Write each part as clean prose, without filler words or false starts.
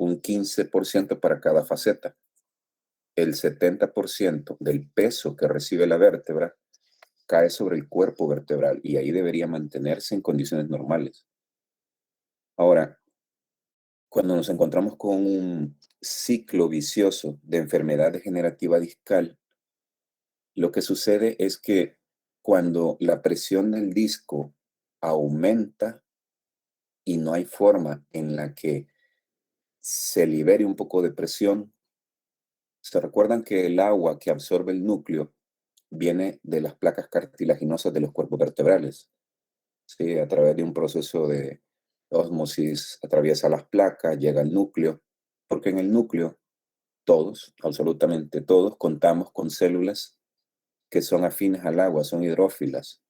un 15% para cada faceta. El 70% del peso que recibe la vértebra cae sobre el cuerpo vertebral y ahí debería mantenerse en condiciones normales. Ahora, cuando nos encontramos con un ciclo vicioso de enfermedad degenerativa discal, lo que sucede es que cuando la presión del disco aumenta y no hay forma en la que se libere un poco de presión, se recuerdan que el agua que absorbe el núcleo viene de las placas cartilaginosas de los cuerpos vertebrales, ¿sí? A través de un proceso de ósmosis, atraviesa las placas, llega al núcleo, porque en el núcleo todos, absolutamente todos, contamos con células que son afines al agua, son hidrófilas,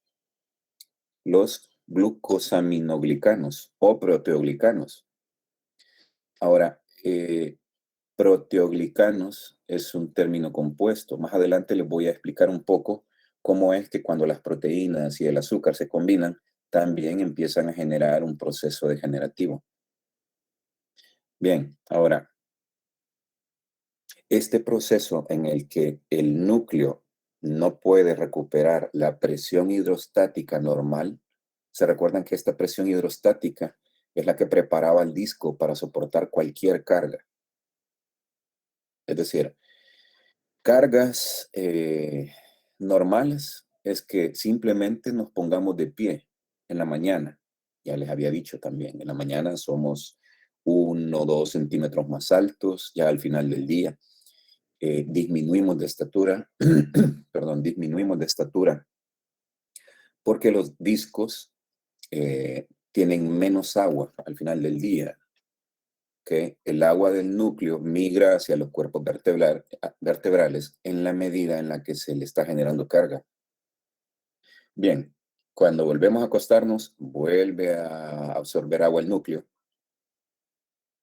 los glucosaminoglicanos o proteoglicanos. Ahora, proteoglicanos es un término compuesto. Más adelante les voy a explicar un poco cómo es que cuando las proteínas y el azúcar se combinan, también empiezan a generar un proceso degenerativo. Bien, ahora, este proceso en el que el núcleo no puede recuperar la presión hidrostática normal, se recuerdan que esta presión hidrostática es la que preparaba el disco para soportar cualquier carga. Es decir, cargas normales es que simplemente nos pongamos de pie en la mañana. Ya les había dicho también, en la mañana somos 1 o 2 centímetros más altos, ya al final del día disminuimos de estatura, perdón, disminuimos de estatura porque los discos tienen menos agua al final del día. ¿Okay? El agua del núcleo migra hacia los cuerpos vertebrales en la medida en la que se le está generando carga. Bien, cuando volvemos a acostarnos, vuelve a absorber agua el núcleo.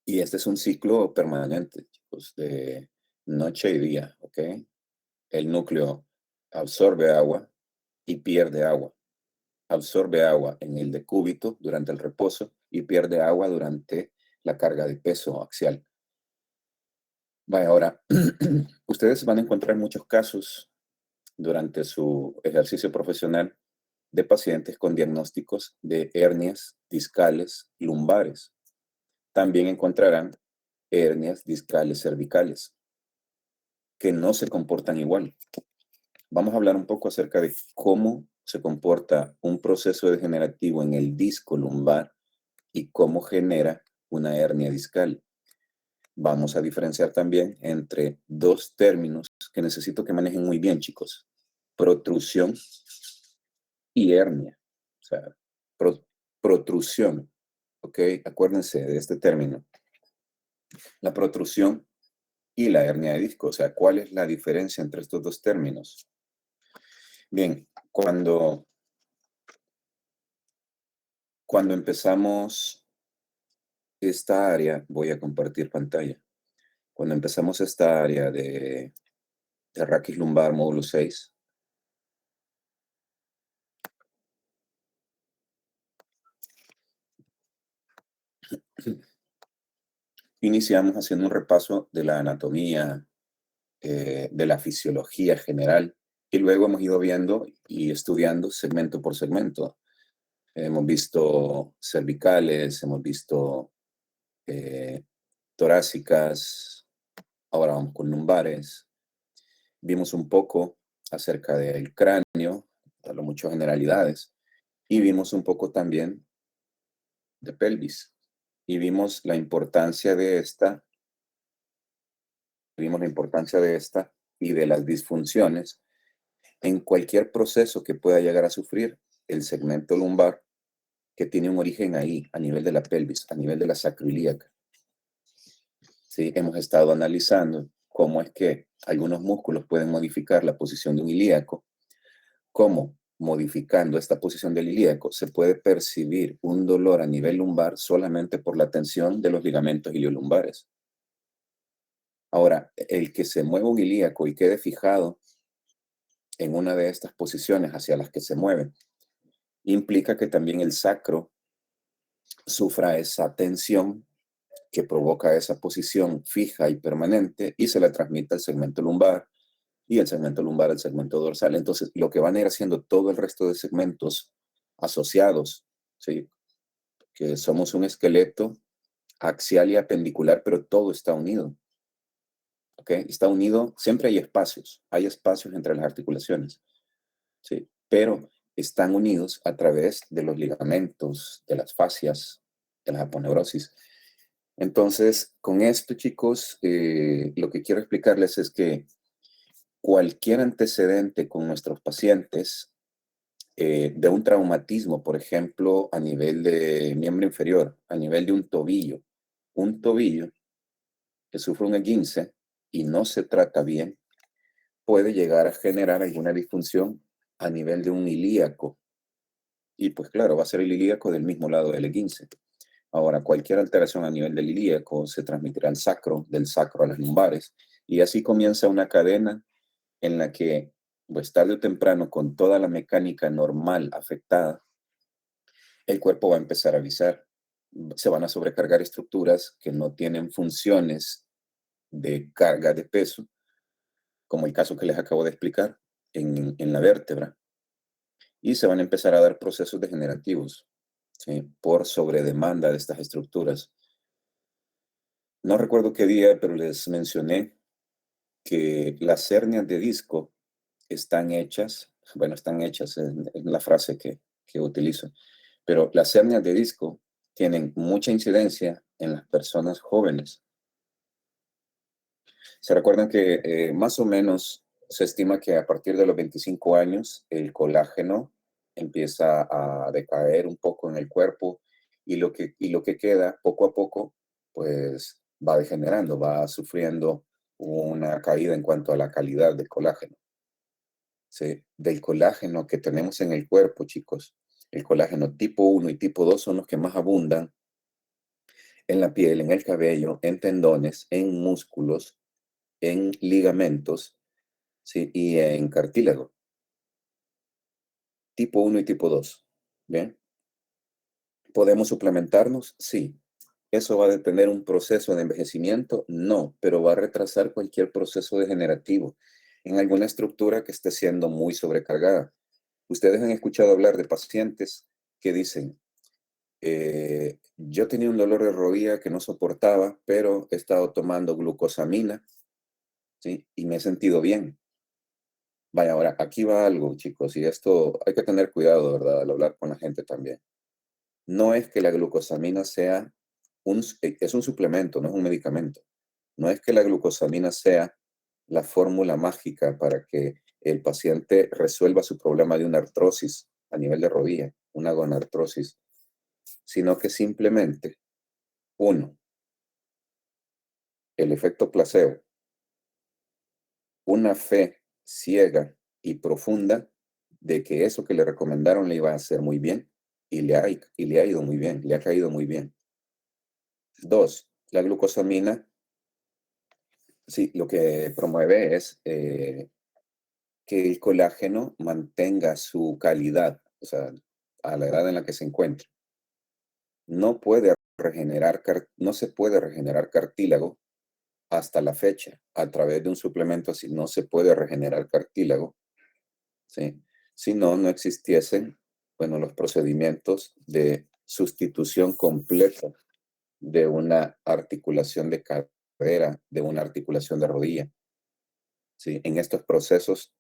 Y este es un ciclo permanente, chicos, de noche y día, ¿ok? El núcleo absorbe agua y pierde agua. Absorbe agua en el decúbito durante el reposo y pierde agua durante la carga de peso axial. Vaya, ahora, ustedes van a encontrar muchos casos durante su ejercicio profesional de pacientes con diagnósticos de hernias discales lumbares. También encontrarán hernias discales cervicales que no se comportan igual. Vamos a hablar un poco acerca de cómo se comporta un proceso degenerativo en el disco lumbar y cómo genera una hernia discal. Vamos a diferenciar también entre dos términos que necesito que manejen muy bien, chicos. Protrusión y hernia. O sea, protrusión. ¿Ok? Acuérdense de este término. La protrusión y la hernia de disco. O sea, ¿cuál es la diferencia entre estos dos términos? Bien, cuando empezamos esta área, voy a compartir pantalla. Cuando empezamos esta área de raquis lumbar módulo 6, iniciamos haciendo un repaso de la anatomía, de la fisiología general, y luego hemos ido viendo y estudiando segmento por segmento. Hemos visto cervicales, hemos visto torácicas, ahora vamos con lumbares. Vimos un poco acerca del cráneo, a lo mucho generalidades, y vimos un poco también de pelvis. Y vimos la importancia de esta, y de las disfunciones en cualquier proceso que pueda llegar a sufrir el segmento lumbar, que tiene un origen ahí, a nivel de la pelvis, a nivel de la sacroiliaca. ¿Sí? Hemos estado analizando cómo es que algunos músculos pueden modificar la posición de un ilíaco, cómo modificando esta posición del ilíaco se puede percibir un dolor a nivel lumbar solamente por la tensión de los ligamentos iliolumbares. Ahora, el que se mueva un ilíaco y quede fijado en una de estas posiciones hacia las que se mueve, implica que también el sacro sufra esa tensión que provoca esa posición fija y permanente y se la transmite al segmento lumbar y el segmento lumbar al segmento dorsal. Entonces, lo que van a ir haciendo todo el resto de segmentos asociados, ¿sí? Que somos un esqueleto axial y apendicular, pero todo está unido. ¿Ok? Está unido, siempre hay espacios entre las articulaciones, ¿sí? Pero están unidos a través de los ligamentos, de las fascias, de la aponeurosis. Entonces, con esto, chicos, lo que quiero explicarles es que cualquier antecedente con nuestros pacientes de un traumatismo, por ejemplo, a nivel de miembro inferior, a nivel de un tobillo que sufre un esguince y no se trata bien, puede llegar a generar alguna disfunción a nivel de un ilíaco. Y pues claro, va a ser el ilíaco del mismo lado del esguince. Ahora, cualquier alteración a nivel del ilíaco se transmitirá al sacro, del sacro a las lumbares, y así comienza una cadena en la que, pues tarde o temprano, con toda la mecánica normal afectada, el cuerpo va a empezar a avisar. Se van a sobrecargar estructuras que no tienen funciones de carga de peso, como el caso que les acabo de explicar en la vértebra, y se van a empezar a dar procesos degenerativos, ¿sí? Por sobredemanda de estas estructuras. No recuerdo qué día, pero les mencioné que las hernias de disco están hechas, bueno, están hechas, es la frase que utilizo, pero las hernias de disco tienen mucha incidencia en las personas jóvenes. Se recuerdan que más o menos se estima que a partir de los 25 años el colágeno empieza a decaer un poco en el cuerpo y lo que queda poco a poco pues va degenerando, va sufriendo una caída en cuanto a la calidad del colágeno. ¿Sí? Del colágeno que tenemos en el cuerpo, chicos. El colágeno tipo 1 y tipo 2 son los que más abundan en la piel, en el cabello, en tendones, en músculos, en ligamentos, ¿sí? Y en cartílago. Tipo 1 y tipo 2. ¿Bien? ¿Podemos suplementarnos? Sí. ¿Eso va a detener un proceso de envejecimiento? No, pero va a retrasar cualquier proceso degenerativo en alguna estructura que esté siendo muy sobrecargada. Ustedes han escuchado hablar de pacientes que dicen, yo tenía un dolor de rodilla que no soportaba, pero he estado tomando glucosamina, ¿sí? Y me he sentido bien. Vaya, ahora, aquí va algo, chicos, y esto hay que tener cuidado, ¿verdad? Al hablar con la gente también. No es que la glucosamina sea es un suplemento, no es un medicamento. No es que la glucosamina sea la fórmula mágica para que el paciente resuelva su problema de una artrosis a nivel de rodilla, una gonartrosis, sino que simplemente, uno, el efecto placebo, una fe ciega y profunda de que eso que le recomendaron le iba a hacer muy bien y le ha ido muy bien, le ha caído muy bien. Dos, la glucosamina, sí, lo que promueve es que el colágeno mantenga su calidad, o sea, a la edad en la que se encuentra. No se puede regenerar cartílago hasta la fecha. A través de un suplemento así no se puede regenerar cartílago, ¿sí? Si no, no existiesen, bueno, los procedimientos de sustitución completa de una articulación de cadera, de una articulación de rodilla, ¿sí? En estos procesos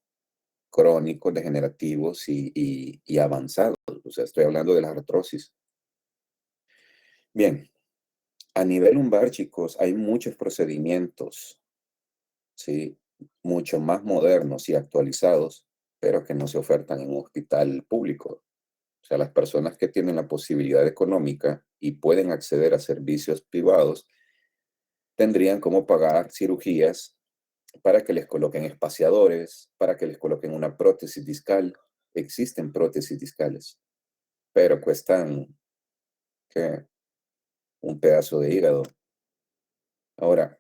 crónicos, degenerativos y avanzados. O sea, estoy hablando de la artrosis. Bien, a nivel lumbar, chicos, hay muchos procedimientos, ¿sí? Mucho más modernos y actualizados, pero que no se ofertan en un hospital público. O sea, las personas que tienen la posibilidad económica y pueden acceder a servicios privados tendrían como pagar cirugías para que les coloquen espaciadores, para que les coloquen una prótesis discal. Existen prótesis discales, pero cuestan ¿qué? Un pedazo de hígado. Ahora,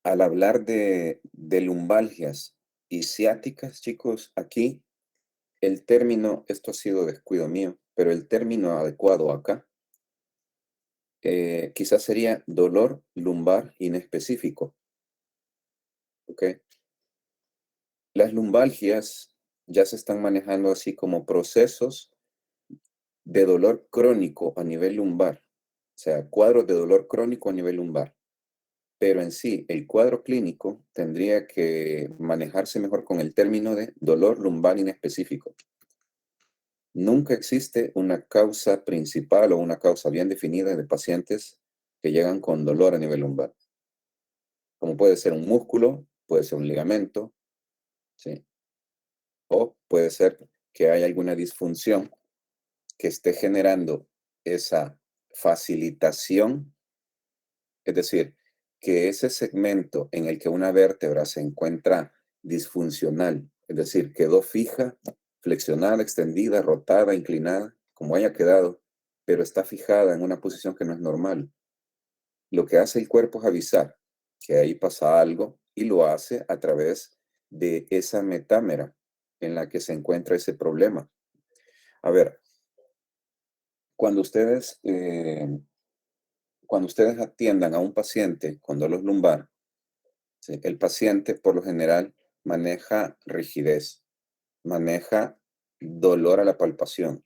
al hablar de lumbalgias y ciáticas, chicos, aquí el término, esto ha sido descuido mío, pero el término adecuado acá quizás sería dolor lumbar inespecífico, ¿ok? Las lumbalgias ya se están manejando así como procesos de dolor crónico a nivel lumbar, o sea, cuadros de dolor crónico a nivel lumbar. Pero en sí, el cuadro clínico tendría que manejarse mejor con el término de dolor lumbar inespecífico. Nunca existe una causa principal o una causa bien definida de pacientes que llegan con dolor a nivel lumbar. Como puede ser un músculo, puede ser un ligamento, ¿sí? O puede ser que haya alguna disfunción que esté generando esa facilitación, es decir, que ese segmento en el que una vértebra se encuentra disfuncional, es decir, quedó fija, flexionada, extendida, rotada, inclinada, como haya quedado, pero está fijada en una posición que no es normal. Lo que hace el cuerpo es avisar que ahí pasa algo y lo hace a través de esa metámera en la que se encuentra ese problema. A ver, cuando ustedes, eh, cuando ustedes atiendan a un paciente con dolor lumbar, ¿sí? El paciente por lo general maneja rigidez, maneja dolor a la palpación,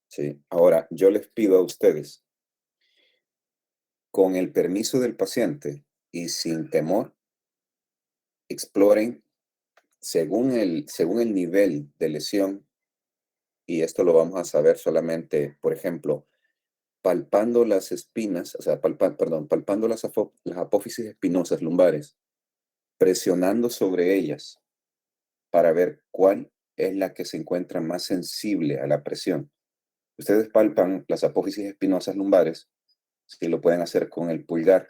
¿sí? Ahora, yo les pido a ustedes, con el permiso del paciente y sin temor, exploren según el nivel de lesión, y esto lo vamos a saber solamente, por ejemplo, palpando las espinas, o sea, palpando las apófisis espinosas lumbares, presionando sobre ellas para ver cuál es la que se encuentra más sensible a la presión. Ustedes palpan las apófisis espinosas lumbares, si lo pueden hacer con el pulgar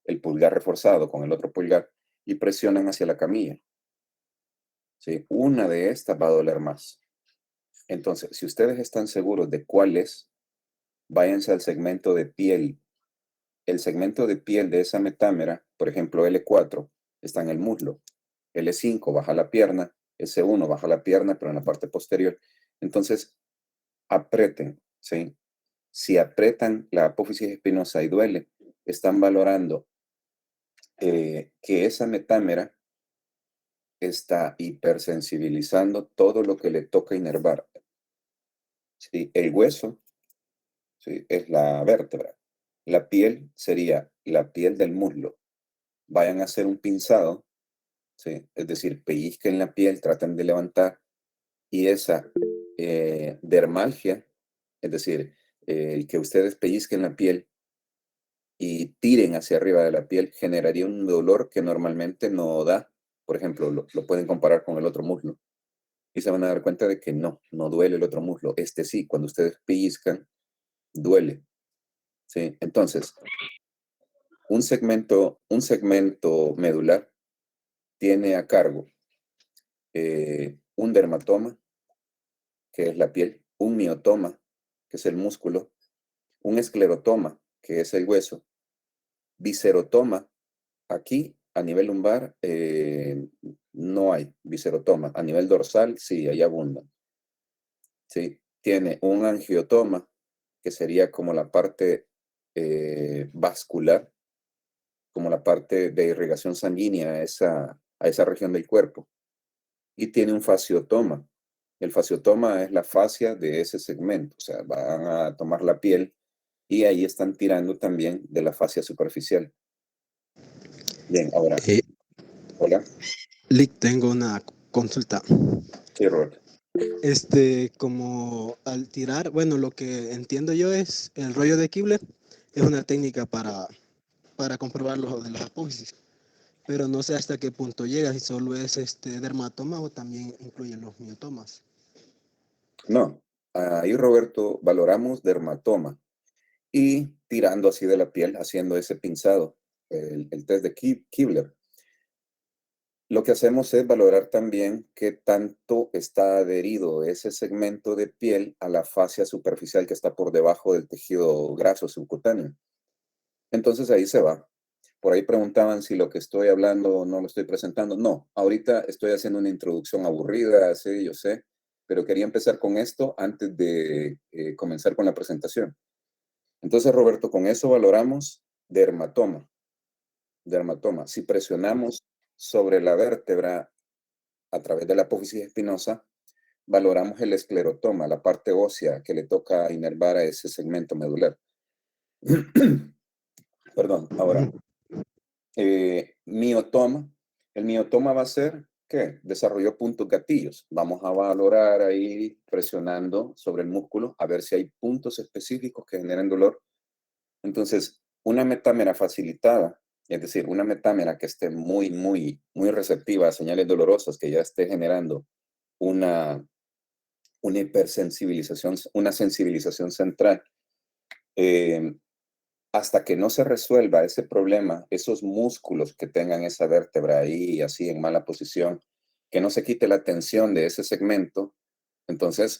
reforzado con el otro pulgar, y presionan hacia la camilla. ¿Sí? Una de estas va a doler más. Entonces, si ustedes están seguros de cuál es, váyanse al segmento de piel. El segmento de piel de esa metámera, por ejemplo, L4, está en el muslo. L5 baja la pierna, S1 baja la pierna, pero en la parte posterior. Entonces, aprieten, ¿sí? Si apretan la apófisis espinosa y duele, están valorando que esa metámera está hipersensibilizando todo lo que le toca inervar. ¿Sí? El hueso, ¿sí? Es la vértebra. La piel sería la piel del muslo. Vayan a hacer un pinzado, ¿sí? Es decir, pellizquen la piel, traten de levantar y esa dermalgia, es decir, el que ustedes pellizquen la piel y tiren hacia arriba de la piel, generaría un dolor que normalmente no da. Por ejemplo, lo pueden comparar con el otro muslo y se van a dar cuenta de que no duele el otro muslo. Este sí, cuando ustedes pellizcan, duele. ¿Sí? Entonces, un segmento medular tiene a cargo un dermatoma, que es la piel, un miotoma, que es el músculo, un esclerotoma, que es el hueso, viscerotoma. Aquí, a nivel lumbar, no hay viscerotoma. A nivel dorsal, sí, ahí abundan. ¿Sí? Tiene un angiotoma, que sería como la parte vascular, como la parte de irrigación sanguínea a esa región del cuerpo. Y tiene un fasciotoma. El fasciotoma es la fascia de ese segmento. O sea, van a tomar la piel y ahí están tirando también de la fascia superficial. Bien, ahora, Eh, hola. Lick, tengo una consulta. Sí, Robert. Como al tirar, bueno, lo que entiendo yo es el rollo de Kibler es una técnica para comprobar lo de las apófisis, pero no sé hasta qué punto llega, si solo es dermatoma o también incluye los miotomas. No, ahí, Roberto, valoramos dermatoma y tirando así de la piel, haciendo ese pinzado, el test de Kibler. Lo que hacemos es valorar también qué tanto está adherido ese segmento de piel a la fascia superficial que está por debajo del tejido graso subcutáneo. Entonces ahí se va. Por ahí preguntaban si lo que estoy hablando no lo estoy presentando. No, ahorita estoy haciendo una introducción aburrida, sí, yo sé, pero quería empezar con esto antes de comenzar con la presentación. Entonces, Roberto, con eso valoramos dermatoma. Dermatoma. Si presionamos sobre la vértebra a través de la apófisis espinosa, valoramos el esclerotoma, la parte ósea que le toca inervar a ese segmento medular. Perdón, ahora, miotoma. El miotoma va a ser, ¿qué? Desarrolló puntos gatillos. Vamos a valorar ahí presionando sobre el músculo a ver si hay puntos específicos que generen dolor. Entonces, una metámera facilitada, es decir, una metámera que esté muy receptiva a señales dolorosas, que ya esté generando una hipersensibilización, una sensibilización central, hasta que no se resuelva ese problema, esos músculos que tengan esa vértebra ahí así en mala posición, que no se quite la tensión de ese segmento, entonces,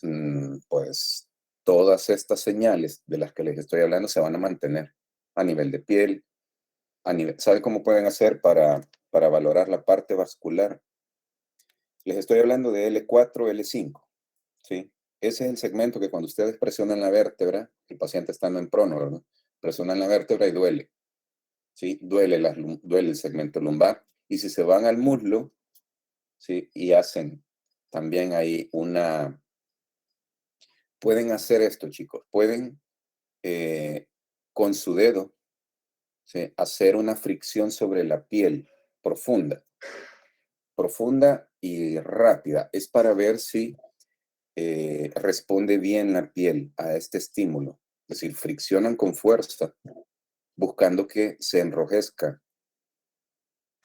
pues todas estas señales de las que les estoy hablando se van a mantener a nivel de piel, ¿sabe cómo pueden hacer para valorar la parte vascular? Les estoy hablando de L4, L5, ¿sí? Ese es el segmento que cuando ustedes presionan la vértebra, el paciente estando en prono, ¿verdad? Presionan la vértebra y duele, ¿sí? Duele el segmento lumbar. Y si se van al muslo, ¿sí? Y hacen también ahí pueden hacer esto, chicos, pueden con su dedo, ¿sí? Hacer una fricción sobre la piel profunda y rápida. Es para ver si responde bien la piel a este estímulo. Es decir, friccionan con fuerza, buscando que se enrojezca.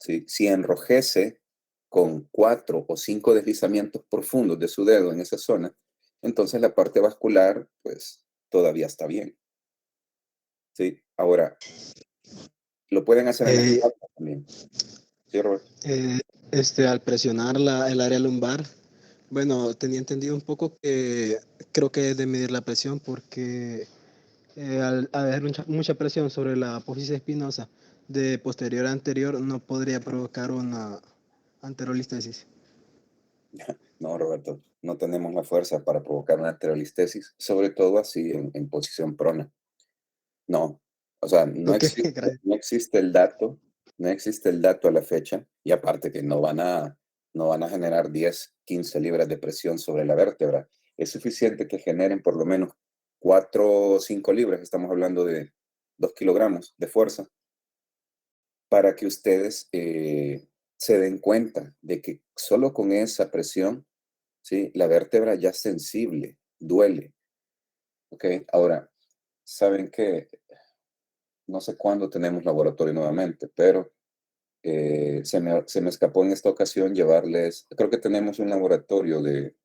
¿Sí? Si enrojece con 4 o 5 deslizamientos profundos de su dedo en esa zona, entonces la parte vascular, pues, todavía está bien. ¿Sí? Ahora, lo pueden hacer en la Eh, espalda también. ¿Sí, Roberto? Al presionar el área lumbar, bueno, tenía entendido un poco que creo que es de medir la presión porque al haber mucha presión sobre la apófisis espinosa de posterior a anterior no podría provocar una anterolistesis. No, Roberto, no tenemos la fuerza para provocar una arteriolistesis, sobre todo así en posición prona. No, o sea, Ok, gracias. no existe el dato, no existe el dato a la fecha, y aparte que no van a generar 10, 15 libras de presión sobre la vértebra. Es suficiente que generen por lo menos 4 o 5 libras, estamos hablando de 2 kilogramos de fuerza, para que ustedes se den cuenta de que solo con esa presión, ¿sí? La vértebra ya es sensible, duele. ¿Ok? Ahora, ¿saben qué? No sé cuándo tenemos laboratorio nuevamente, pero se me escapó en esta ocasión llevarles, creo que tenemos un laboratorio de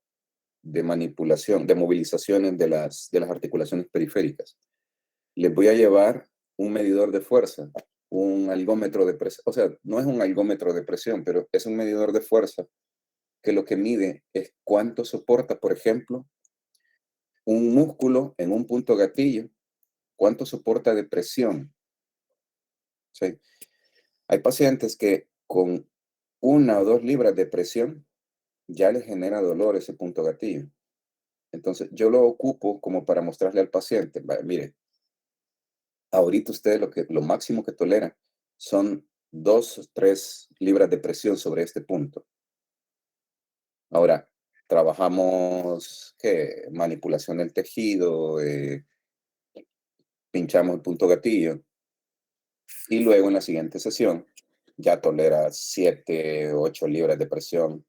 manipulación, de movilizaciones de las articulaciones periféricas. Les voy a llevar un medidor de fuerza, un algómetro de presión, o sea, no es un algómetro de presión, pero es un medidor de fuerza que lo que mide es cuánto soporta, por ejemplo, un músculo en un punto gatillo, cuánto soporta de presión. ¿Sí? Hay pacientes que con 1 o 2 libras de presión ya les genera dolor ese punto gatillo. Entonces, yo lo ocupo como para mostrarle al paciente, mire, ahorita usted lo máximo que tolera son 2 o 3 libras de presión sobre este punto. Ahora, trabajamos, ¿qué? Manipulación del tejido, pinchamos el punto gatillo y luego en la siguiente sesión ya tolera 7, 8 libras de presión.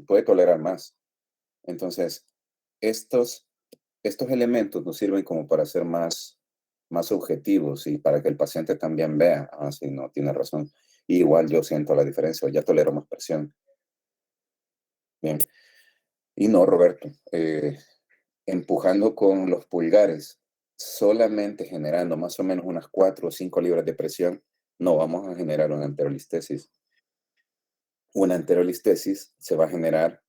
Puede tolerar más. Entonces, estos, estos elementos nos sirven como para ser más objetivos y para que el paciente también vea, si no tiene razón. Y igual yo siento la diferencia, ya tolero más presión. Bien. Y no, Roberto, empujando con los pulgares, solamente generando más o menos unas 4 o 5 libras de presión, no vamos a generar una enterolistesis. Una enterolistesis se va a generar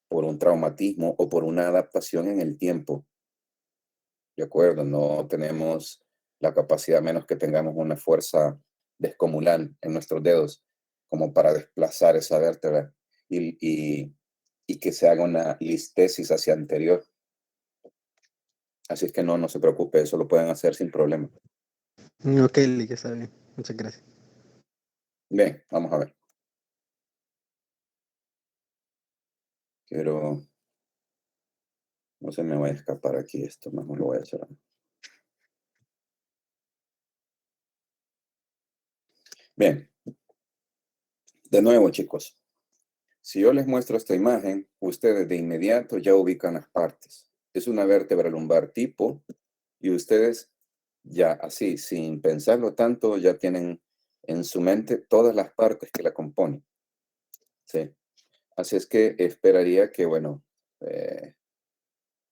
por un traumatismo o por una adaptación en el tiempo. De acuerdo, no tenemos la capacidad, a menos que tengamos una fuerza descomunal en nuestros dedos, como para desplazar esa vértebra y, y que se haga una listesis hacia anterior. Así es que no se preocupe, eso lo pueden hacer sin problema. Ok, Lick, está bien. Muchas gracias. Bien, vamos a ver. Quiero, no se me vaya a escapar aquí esto, mejor lo voy a hacer. Bien, de nuevo, chicos. Si yo les muestro esta imagen, ustedes de inmediato ya ubican las partes. Es una vértebra lumbar tipo y ustedes ya así, sin pensarlo tanto, ya tienen en su mente todas las partes que la componen. ¿Sí? Así es que esperaría que, bueno,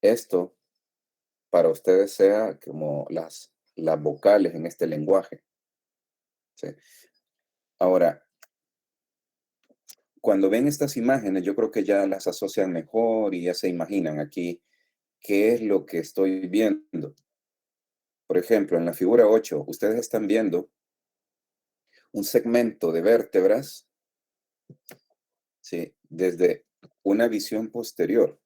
esto para ustedes sea como las vocales en este lenguaje. ¿Sí? Ahora, cuando ven estas imágenes, yo creo que ya las asocian mejor y ya se imaginan aquí qué es lo que estoy viendo. Por ejemplo, en la figura 8, ustedes están viendo un segmento de vértebras, ¿sí? Desde una visión posterior.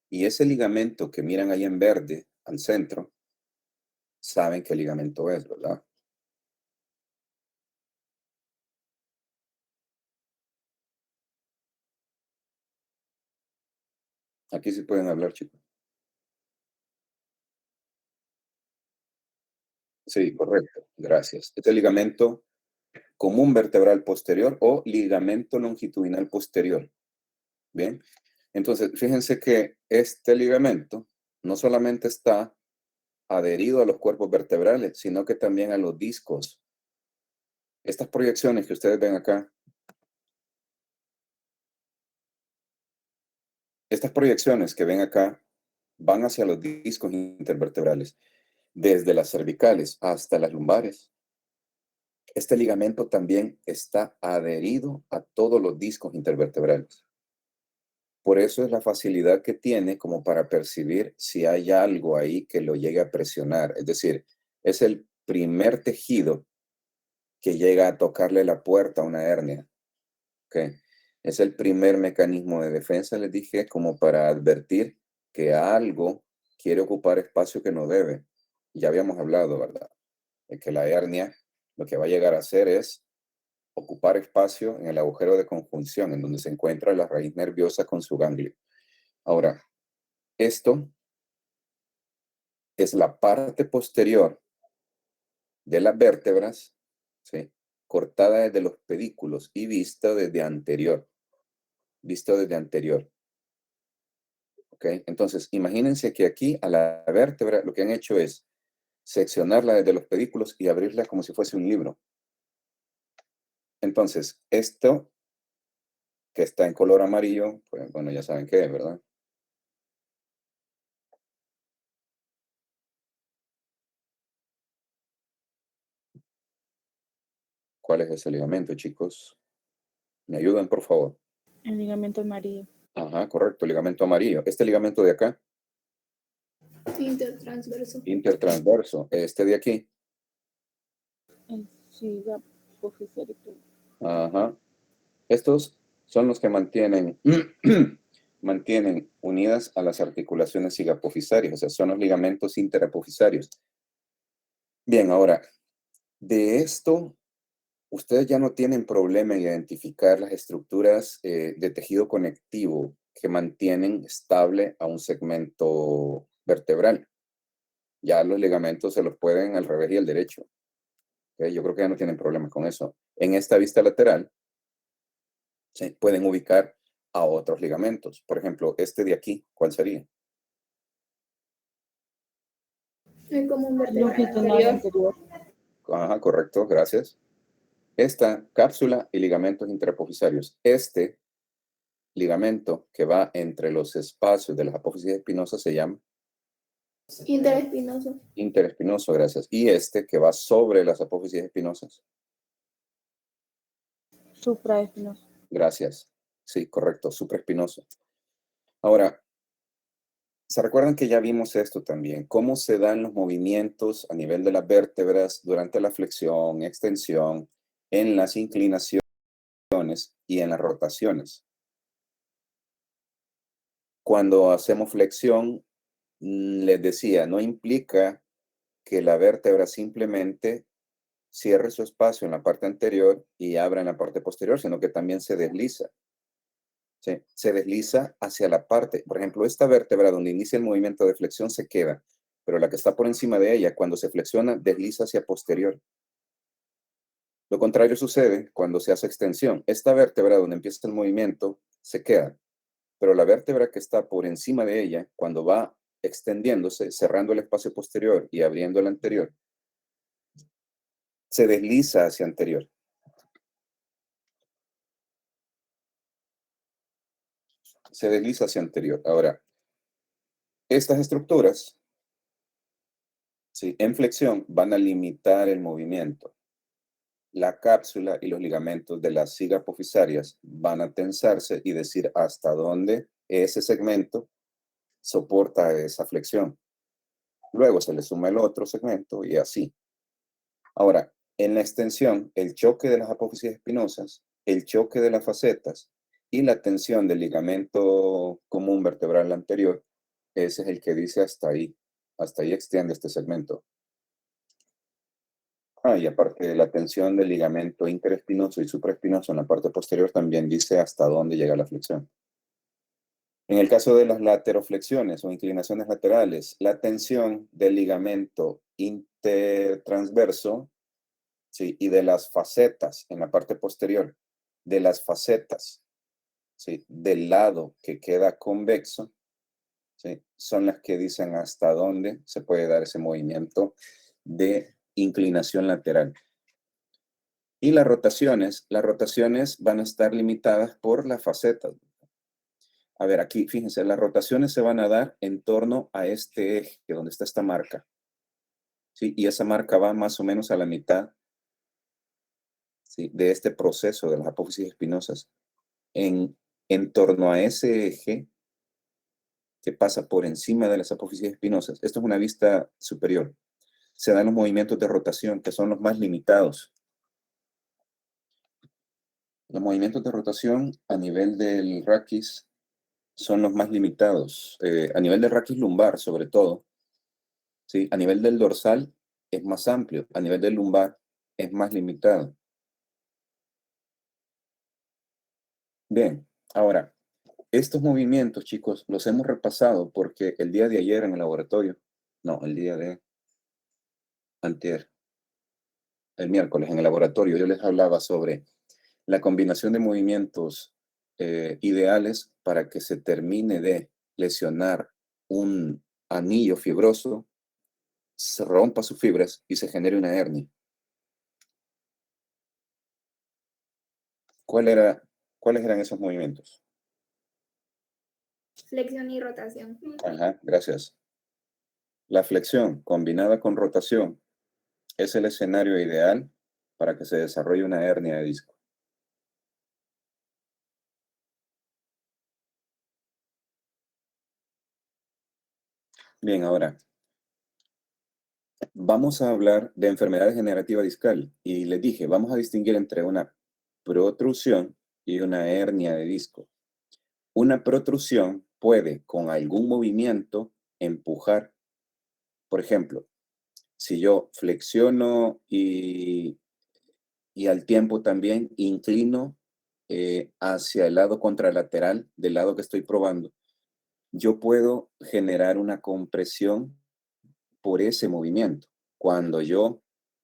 Y ese ligamento que miran ahí en verde, al centro, saben qué ligamento es, ¿verdad? Aquí sí pueden hablar, chicos. Sí, correcto. Gracias. Este ligamento común vertebral posterior o ligamento longitudinal posterior. Bien. Entonces, fíjense que este ligamento no solamente está adherido a los cuerpos vertebrales, sino que también a los discos. Estas proyecciones que ustedes ven acá, estas proyecciones que ven acá van hacia los discos intervertebrales, desde las cervicales hasta las lumbares. Este ligamento también está adherido a todos los discos intervertebrales. Por eso es la facilidad que tiene como para percibir si hay algo ahí que lo llegue a presionar. Es decir, es el primer tejido que llega a tocarle la puerta a una hernia. ¿Okay? Es el primer mecanismo de defensa, les dije, como para advertir que algo quiere ocupar espacio que no debe. Ya habíamos hablado, ¿verdad? De que la hernia lo que va a llegar a hacer es ocupar espacio en el agujero de conjunción, en donde se encuentra la raíz nerviosa con su ganglio. Ahora, esto es la parte posterior de las vértebras, ¿sí? Cortada desde los pedículos y vista desde anterior. Visto desde anterior. ¿Ok? Entonces, imagínense que aquí a la vértebra lo que han hecho es seccionarla desde los pedículos y abrirla como si fuese un libro. Entonces, esto que está en color amarillo, pues bueno, ya saben qué es, ¿verdad? ¿Cuál es ese ligamento, chicos? ¿Me ayudan, por favor? El ligamento amarillo. Ajá, correcto, ligamento amarillo. Este ligamento de acá, Intertransverso. intertransverso. Este de aquí, El cigapofisario. ajá. Estos son los que mantienen, mantienen unidas a las articulaciones sigapofisarias, o sea, son los ligamentos interapofisarios. Bien, ahora, de esto, ustedes ya no tienen problema en identificar las estructuras de tejido conectivo que mantienen estable a un segmento vertebral. Ya los ligamentos se los pueden al revés y al derecho. ¿Okay? Yo creo que ya no tienen problemas con eso. En esta vista lateral, se pueden ubicar a otros ligamentos. Por ejemplo, este de aquí, ¿cuál sería? El común vertebral Longitudinal anterior. anterior. Ajá, correcto, gracias. Esta cápsula y ligamentos interapofisarios. Este ligamento que va entre los espacios de las apófisis espinosas se llama Interespinoso. interespinoso, gracias. Y este que va sobre las apófisis espinosas. Supraespinoso. Gracias. Sí, correcto, supraespinoso. Ahora, ¿se recuerdan que ya vimos esto también? ¿Cómo se dan los movimientos a nivel de las vértebras durante la flexión, extensión, en las inclinaciones y en las rotaciones? Cuando hacemos flexión, les decía, no implica que la vértebra simplemente cierre su espacio en la parte anterior y abra en la parte posterior, sino que también se desliza. ¿Sí? Se desliza hacia la parte, por ejemplo, esta vértebra donde inicia el movimiento de flexión se queda, pero la que está por encima de ella, cuando se flexiona, desliza hacia posterior. Lo contrario sucede cuando se hace extensión. Esta vértebra donde empieza el movimiento se queda, pero la vértebra que está por encima de ella, cuando va extendiéndose, cerrando el espacio posterior y abriendo el anterior, se desliza hacia anterior. Se desliza hacia anterior. Ahora, estas estructuras, ¿sí?, en flexión van a limitar el movimiento. La cápsula y los ligamentos de las sigapofisarias van a tensarse y decir hasta dónde ese segmento soporta esa flexión. Luego se le suma el otro segmento y así. Ahora, en la extensión, el choque de las apófisis espinosas, el choque de las facetas y la tensión del ligamento común vertebral anterior, ese es el que dice hasta ahí extiende este segmento. Y aparte de la tensión del ligamento interespinoso y supraespinoso en la parte posterior, también dice hasta dónde llega la flexión. En el caso de las lateroflexiones o inclinaciones laterales, la tensión del ligamento intertransverso, ¿sí?, y de las facetas en la parte posterior, de las facetas, ¿sí?, del lado que queda convexo, ¿sí?, son las que dicen hasta dónde se puede dar ese movimiento de inclinación lateral. Y las rotaciones van a estar limitadas por las facetas. A ver, aquí, fíjense, las rotaciones se van a dar en torno a este eje, donde está esta marca. ¿Sí? Y esa marca va más o menos a la mitad, ¿sí?, de este proceso de las apófisis espinosas. En torno a ese eje que pasa por encima de las apófisis espinosas, esto es una vista superior, se dan los movimientos de rotación, que son los más limitados. Los movimientos de rotación a nivel del raquis son los más limitados. A nivel del raquis lumbar, sobre todo, ¿sí? A nivel del dorsal es más amplio, a nivel del lumbar es más limitado. Bien, ahora, estos movimientos, chicos, los hemos repasado porque el día de ayer en el laboratorio, no, el día de antier, el miércoles en el laboratorio, yo les hablaba sobre la combinación de movimientos ideales para que se termine de lesionar un anillo fibroso, se rompa sus fibras y se genere una hernia. ¿Cuáles eran esos movimientos? Flexión y rotación. Ajá, gracias. La flexión combinada con rotación es el escenario ideal para que se desarrolle una hernia de disco. Bien, ahora vamos a hablar de enfermedad degenerativa discal y les dije, vamos a distinguir entre una protrusión y una hernia de disco. Una protrusión puede, con algún movimiento, empujar. Por ejemplo, si yo flexiono y al tiempo también inclino hacia el lado contralateral del lado que estoy probando, yo puedo generar una compresión por ese movimiento. Cuando yo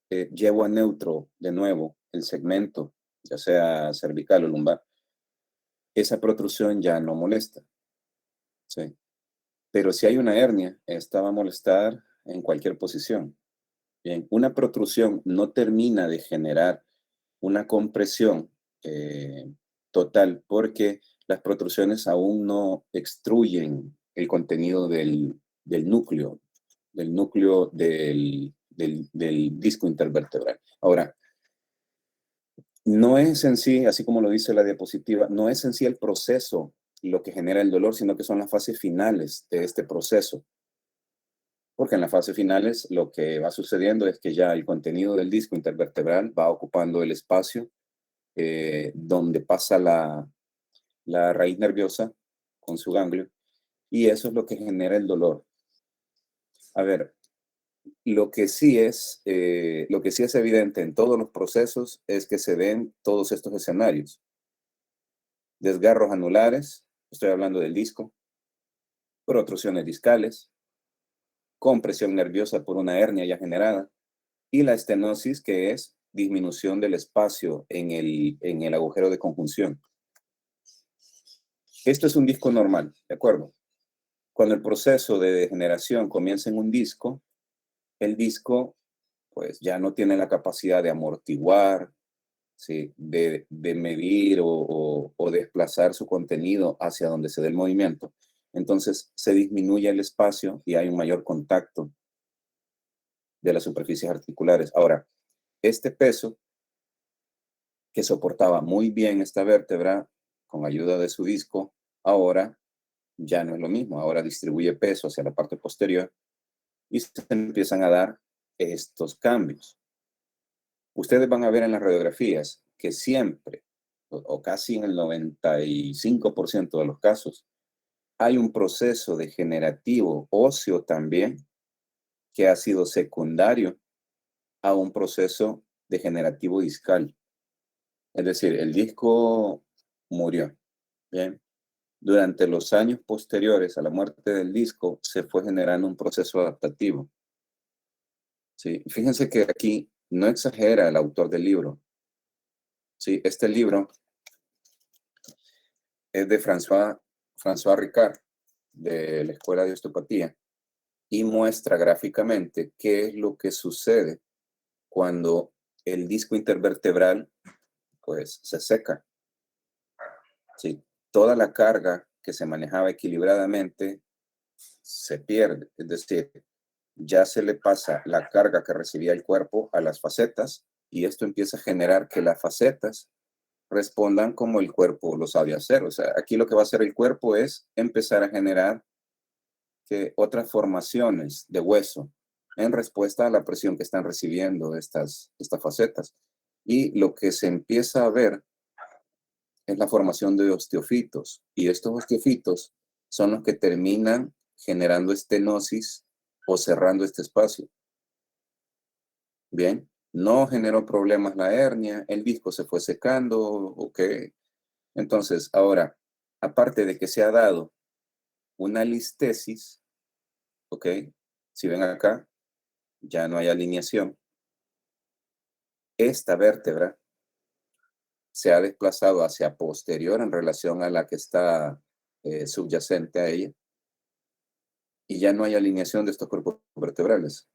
llevo a neutro de nuevo el segmento, ya sea cervical o lumbar, esa protrusión ya no molesta. ¿Sí? Pero si hay una hernia, esta va a molestar en cualquier posición. Bien, una protrusión no termina de generar una compresión total porque las protrusiones aún no extruyen el contenido del núcleo, del disco intervertebral. Ahora, no es en sí, así como lo dice la diapositiva, no es en sí el proceso lo que genera el dolor, sino que son las fases finales de este proceso. Porque en las fases finales lo que va sucediendo es que ya el contenido del disco intervertebral va ocupando el espacio donde pasa la raíz nerviosa con su ganglio, y eso es lo que genera el dolor. A ver, lo que sí es evidente en todos los procesos es que se ven todos estos escenarios. Desgarros anulares, estoy hablando del disco, protrusiones discales, compresión nerviosa por una hernia ya generada, y la estenosis, que es disminución del espacio en el agujero de conjunción. Esto es un disco normal, ¿de acuerdo? Cuando el proceso de degeneración comienza en un disco, el disco pues ya no tiene la capacidad de amortiguar, ¿sí? de medir o desplazar su contenido hacia donde se dé el movimiento. Entonces se disminuye el espacio y hay un mayor contacto de las superficies articulares. Ahora, este peso que soportaba muy bien esta vértebra con ayuda de su disco, ahora ya no es lo mismo. Ahora distribuye peso hacia la parte posterior y se empiezan a dar estos cambios. Ustedes van a ver en las radiografías que siempre, o casi en el 95% de los casos, hay un proceso degenerativo óseo también que ha sido secundario a un proceso degenerativo discal. Es decir, el disco murió. Bien. Durante los años posteriores a la muerte del disco se fue generando un proceso adaptativo. ¿Sí? Fíjense que aquí no exagera el autor del libro. ¿Sí? Este libro es de François Ricard, de la Escuela de Osteopatía, y muestra gráficamente qué es lo que sucede cuando el disco intervertebral pues se seca. ¿Sí? Toda la carga que se manejaba equilibradamente se pierde, es decir, ya se le pasa la carga que recibía el cuerpo a las facetas y esto empieza a generar que las facetas respondan como el cuerpo lo sabe hacer. O sea, aquí lo que va a hacer el cuerpo es empezar a generar otras formaciones de hueso en respuesta a la presión que están recibiendo estas facetas. Y lo que se empieza a ver es la formación de osteofitos. Y estos osteofitos son los que terminan generando estenosis o cerrando este espacio. Bien, no generó problemas la hernia, el disco se fue secando, ok. Entonces, ahora, aparte de que se ha dado una listesis, ok, si ven acá, ya no hay alineación. Esta vértebra se ha desplazado hacia posterior en relación a la que está subyacente a ella. Y ya no hay alineación de estos cuerpos vertebrales.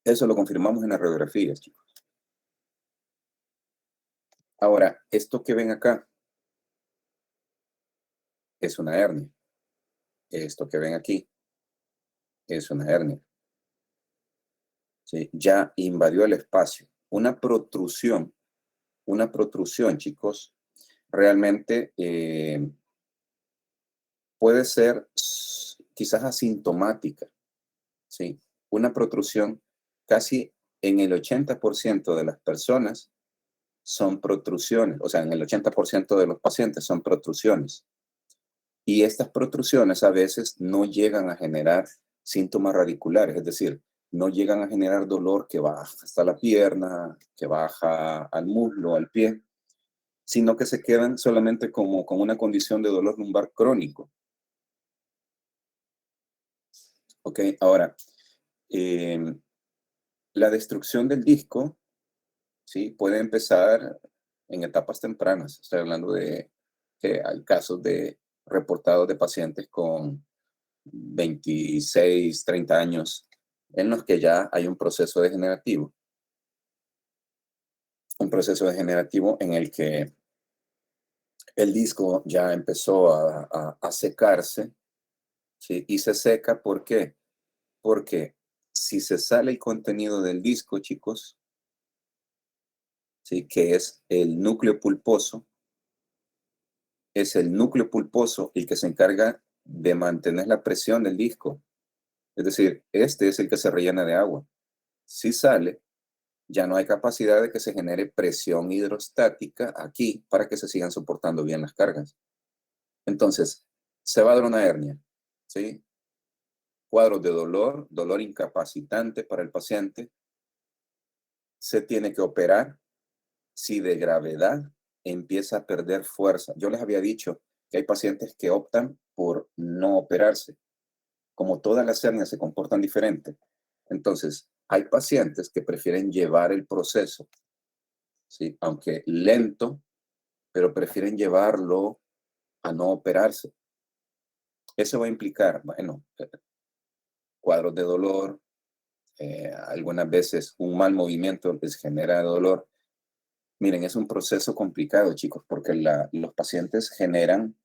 Eso lo confirmamos en las radiografías, chicos. Ahora, esto que ven acá es una hernia. Esto que ven aquí es una hernia. ¿Sí? Ya invadió el espacio. Una protrusión, chicos, realmente puede ser quizás asintomática. ¿Sí? Una protrusión casi en el 80% de las personas son protrusiones, o sea, en el 80% de los pacientes son protrusiones. Y estas protrusiones a veces no llegan a generar síntomas radiculares, es decir, no llegan a generar dolor que baja hasta la pierna, que baja al muslo, al pie, sino que se quedan solamente como con una condición de dolor lumbar crónico. Ok, ahora, la destrucción del disco, ¿sí? Puede empezar en etapas tempranas. Estoy hablando de que hay casos reportados de pacientes con 26, 30 años en los que ya hay un proceso degenerativo. Un proceso degenerativo en el que el disco ya empezó a secarse, ¿sí? Y se seca, ¿por qué? Porque si se sale el contenido del disco, chicos, ¿sí? Que es el núcleo pulposo, es el núcleo pulposo el que se encarga de mantener la presión del disco. Es decir, este es el que se rellena de agua. Si sale, ya no hay capacidad de que se genere presión hidrostática aquí para que se sigan soportando bien las cargas. Entonces, se va a dar una hernia, ¿sí? cuadros de dolor, dolor incapacitante para el paciente, se tiene que operar si de gravedad empieza a perder fuerza. Yo les había dicho que hay pacientes que optan por no operarse. Como todas las hernias se comportan diferente, entonces hay pacientes que prefieren llevar el proceso, ¿sí? Aunque lento, pero prefieren llevarlo a no operarse. Eso va a implicar, bueno, cuadros de dolor, algunas veces un mal movimiento les genera dolor. Miren, es un proceso complicado, chicos, porque los pacientes generan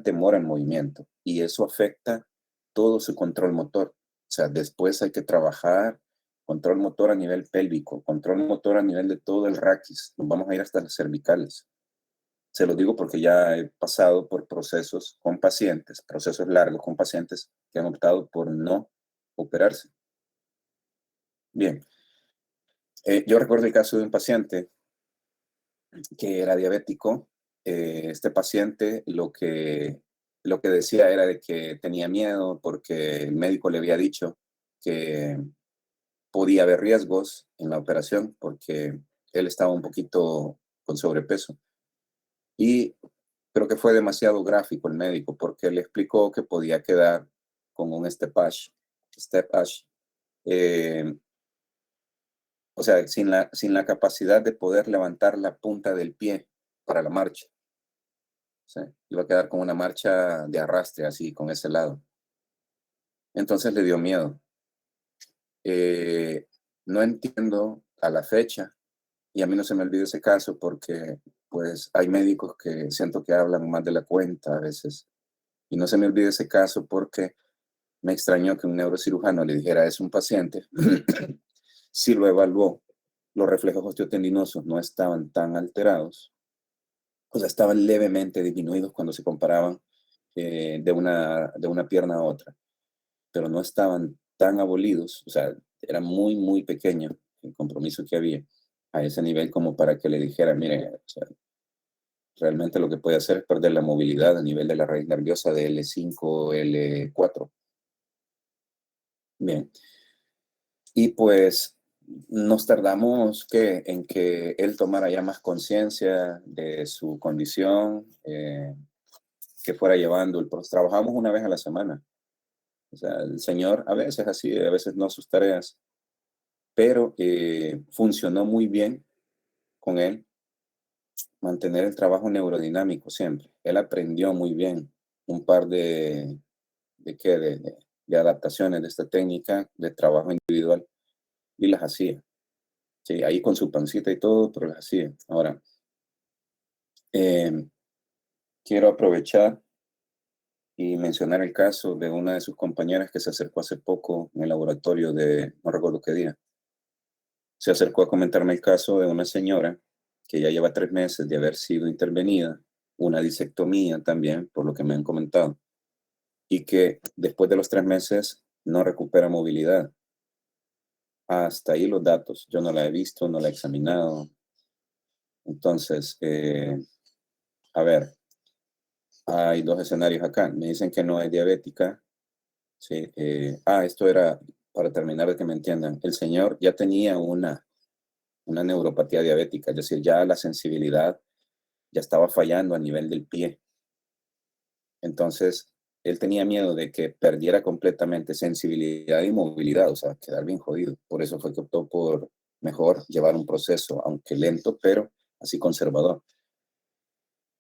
temor al movimiento y eso afecta todo su control motor. O sea, después hay que trabajar control motor a nivel pélvico, control motor a nivel de todo el raquis. Nos vamos a ir hasta las cervicales. Se lo digo porque ya he pasado por procesos con pacientes, procesos largos con pacientes que han optado por no operarse. Bien, yo recuerdo el caso de un paciente que era diabético. Este paciente lo que decía era de que tenía miedo porque el médico le había dicho que podía haber riesgos en la operación porque él estaba un poquito con sobrepeso. Y creo que fue demasiado gráfico el médico porque le explicó que podía quedar con un step ash. O sea, sin la capacidad de poder levantar la punta del pie para la marcha. ¿Sí? Iba a quedar con una marcha de arrastre así, con ese lado. Entonces le dio miedo. No entiendo a la fecha, y a mí no se me olvida ese caso porque pues hay médicos que siento que hablan más de la cuenta a veces. Y no se me olvida ese caso porque me extrañó que un neurocirujano le dijera, es un paciente. Si lo evaluó, los reflejos osteotendinosos no estaban tan alterados, o sea, estaban levemente disminuidos cuando se comparaban de una pierna a otra, pero no estaban tan abolidos, o sea, era muy, muy pequeño el compromiso que había a ese nivel como para que le dijera, mire, o sea, realmente lo que puede hacer es perder la movilidad a nivel de la raíz nerviosa de L5, L4. Bien. Y pues nos tardamos en que él tomara ya más conciencia de su condición, que fuera llevando trabajamos una vez a la semana. O sea, el señor a veces así, a veces no sus tareas, pero funcionó muy bien con él mantener el trabajo neurodinámico siempre. Él aprendió muy bien un par de adaptaciones de esta técnica de trabajo individual y las hacía. Sí, ahí con su pancita y todo, pero las hacía. Ahora, quiero aprovechar y mencionar el caso de una de sus compañeras que se acercó hace poco en el laboratorio no recuerdo qué día. Se acercó a comentarme el caso de una señora que ya lleva 3 meses de haber sido intervenida, una disectomía también, por lo que me han comentado, y que después de los 3 meses no recupera movilidad. Hasta ahí los datos. Yo no la he visto, no la he examinado. Entonces, a ver, hay 2 escenarios acá. Me dicen que no es diabética. Sí, esto era para terminar de que me entiendan. El señor ya tenía una neuropatía diabética, es decir, ya la sensibilidad ya estaba fallando a nivel del pie. Entonces, él tenía miedo de que perdiera completamente sensibilidad y movilidad, o sea, quedar bien jodido. Por eso fue que optó por mejor llevar un proceso, aunque lento, pero así conservador.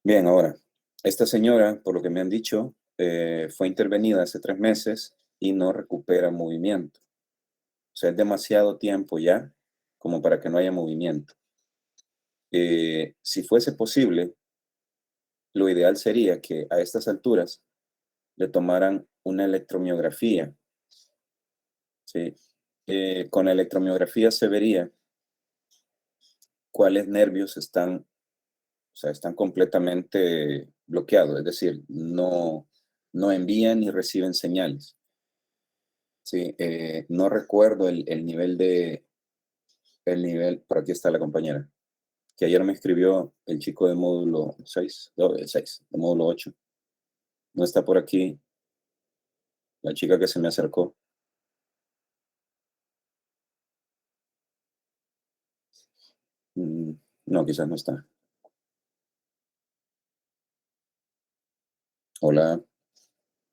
Bien, ahora, esta señora, por lo que me han dicho, fue intervenida hace 3 meses y no recupera movimiento. O sea, es demasiado tiempo ya como para que no haya movimiento. Si fuese posible, lo ideal sería que a estas alturas le tomaran una electromiografía. ¿Sí? Con la electromiografía se vería cuáles nervios están completamente bloqueados, es decir, no envían ni reciben señales. Sí, no recuerdo el nivel, por aquí está la compañera, que ayer me escribió el chico de módulo 6, no, el 6, de módulo 8. No está por aquí. la chica que se me acercó. No, quizás no está. Hola,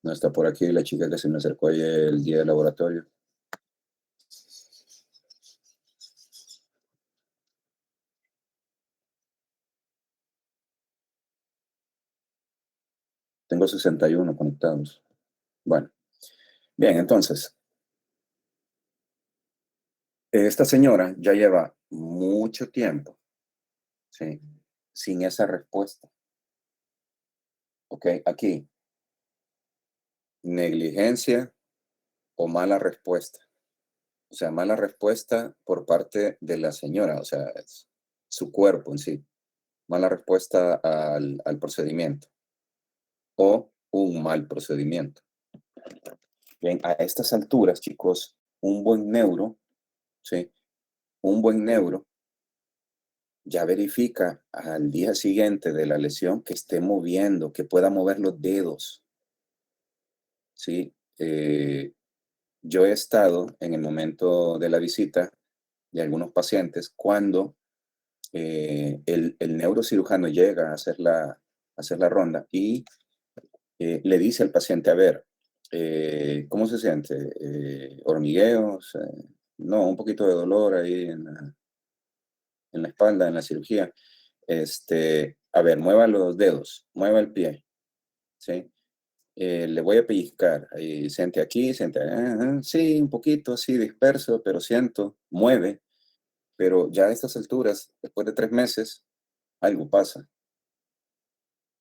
no está por aquí la chica que se me acercó ayer el día del laboratorio. Tengo 61 conectados. Bueno, bien, entonces, esta señora ya lleva mucho tiempo, ¿sí?, sin esa respuesta. Ok, aquí, negligencia o mala respuesta. O sea, mala respuesta por parte de la señora, o sea, es su cuerpo en sí. Mala respuesta al procedimiento o un mal procedimiento. Bien, a estas alturas, chicos, un buen neuro, ¿sí? Un buen neuro ya verifica al día siguiente de la lesión que esté moviendo, que pueda mover los dedos, ¿sí? Yo he estado en el momento de la visita de algunos pacientes cuando el neurocirujano llega a hacer la ronda y le dice al paciente, a ver, ¿cómo se siente? ¿Hormigueos? No, un poquito de dolor ahí en la espalda, en la cirugía. A ver, mueva los dedos, mueva el pie, ¿sí? Le voy a pellizcar, ahí, siente aquí, siente, sí, un poquito así disperso, pero siento, mueve, pero ya a estas alturas, después de 3 meses, algo pasa.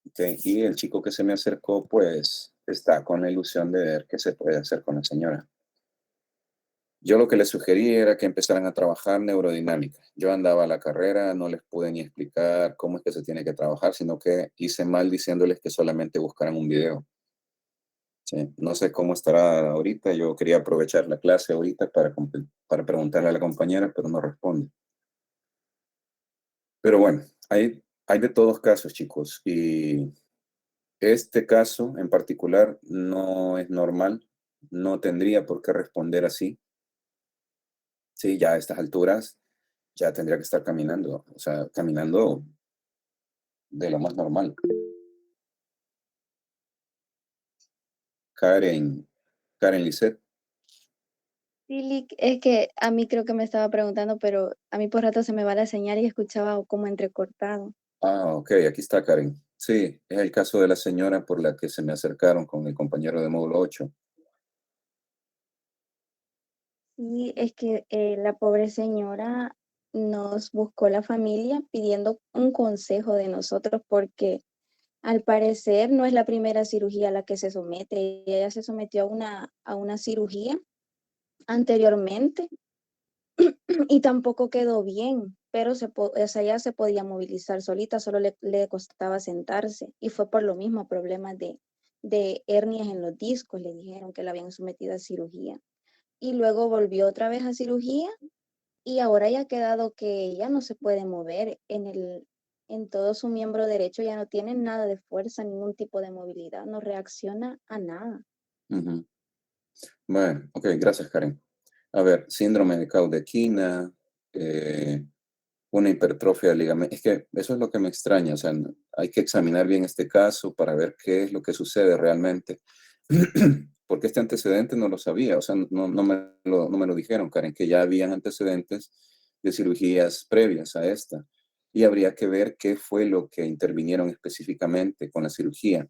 ¿Okay? Y el chico que se me acercó, pues, está con la ilusión de ver qué se puede hacer con la señora. Yo lo que les sugerí era que empezaran a trabajar neurodinámica. Yo andaba a la carrera, no les pude ni explicar cómo es que se tiene que trabajar, sino que hice mal diciéndoles que solamente buscaran un video. Sí, no sé cómo estará ahorita. Yo quería aprovechar la clase ahorita para preguntarle a la compañera, pero no responde. Pero bueno, hay de todos casos, chicos. Y este caso en particular no es normal. No tendría por qué responder así. Sí, ya a estas alturas ya tendría que estar caminando. O sea, caminando de lo más normal. Karen, Karen Lisset. Sí, Lick, es que a mí creo que me estaba preguntando, pero a mí por rato se me va la señal y escuchaba como entrecortado. Ah, ok, aquí está Karen. Sí, es el caso de la señora por la que se me acercaron con el compañero de módulo 8. Sí, es que la pobre señora nos buscó la familia pidiendo un consejo de nosotros porque al parecer no es la primera cirugía a la que se somete. Ella se sometió a una cirugía anteriormente y tampoco quedó bien, pero o sea, ella se podía movilizar solita, solo le costaba sentarse y fue por lo mismo, problemas de hernias en los discos, le dijeron que la habían sometido a cirugía. Y luego volvió otra vez a cirugía y ahora ya ha quedado que ella no se puede mover en todo su miembro derecho, ya no tiene nada de fuerza, ningún tipo de movilidad, no reacciona a nada. Ujú. Bueno, ok, gracias, Karen. A ver, síndrome de Caudequina, una hipertrofia del ligamento. Es que eso es lo que me extraña. O sea, hay que examinar bien este caso para ver qué es lo que sucede realmente. Porque este antecedente no lo sabía. O sea, no me lo dijeron, Karen, que ya habían antecedentes de cirugías previas a esta. Y habría que ver qué fue lo que intervinieron específicamente con la cirugía.